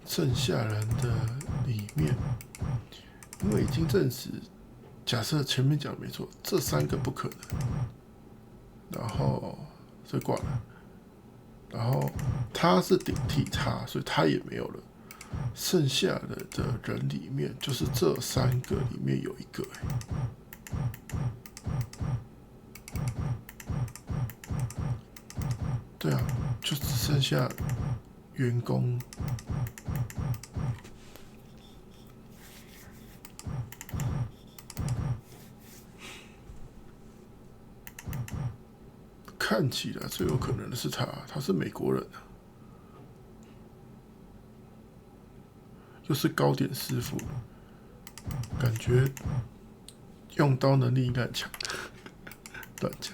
剩下人的里面，因为已经证实，假设前面讲没错，这3个不可能，然后这挂了，然后他是顶替他，所以他也没有了。剩下的人里面，就是这3个里面有1个，对啊，就只剩下员工。看起来最有可能的是他，他是美国人啊，又是糕点师傅，感觉用刀能力应该很强，乱讲。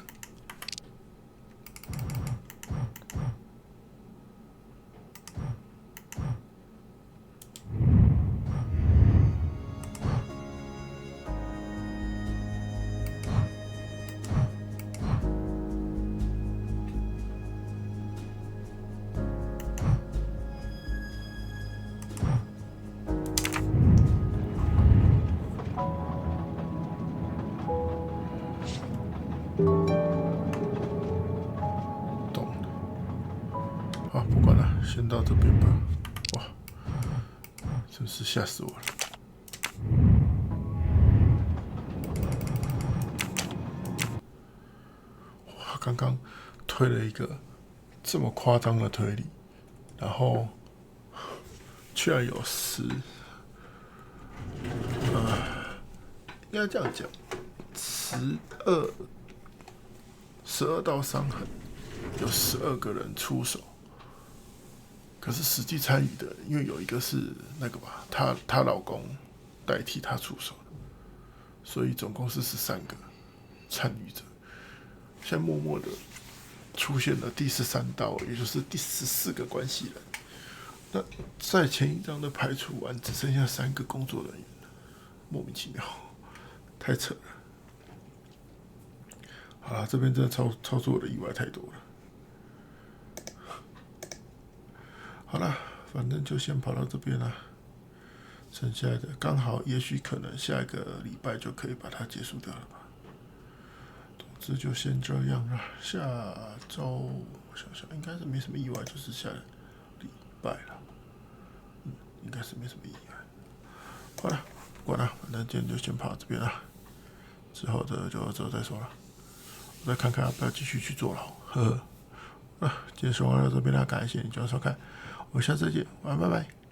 先到这边吧。哇，真是吓死我了！哇，刚刚推了一个这么夸张的推理，然后居然有应该这样讲，12道伤痕，有12个人出手。可是实际参与的，因为有一个是那个吧，她老公代替她出手的，所以总共是13个参与者。现在默默的出现了第13道，也就是第14个关系人。那在前一章的排除完，只剩下3个工作人员了，莫名其妙，太扯了。好了，这边真的超出我的意外太多了。好了，反正就先跑到这边了。剩下的刚好，也许可能下一个礼拜就可以把它结束掉了吧。总之就先这样了。下周我想想，应该是没什么意外，就是下礼拜了。应该是没什么意外。好了，不管了，反正今天就先跑到这边了。之后的就之后再说了。我再看看要不要继续去坐牢。呵呵。今天说到这边了，感谢你收看。我下次再见，晚安，拜拜。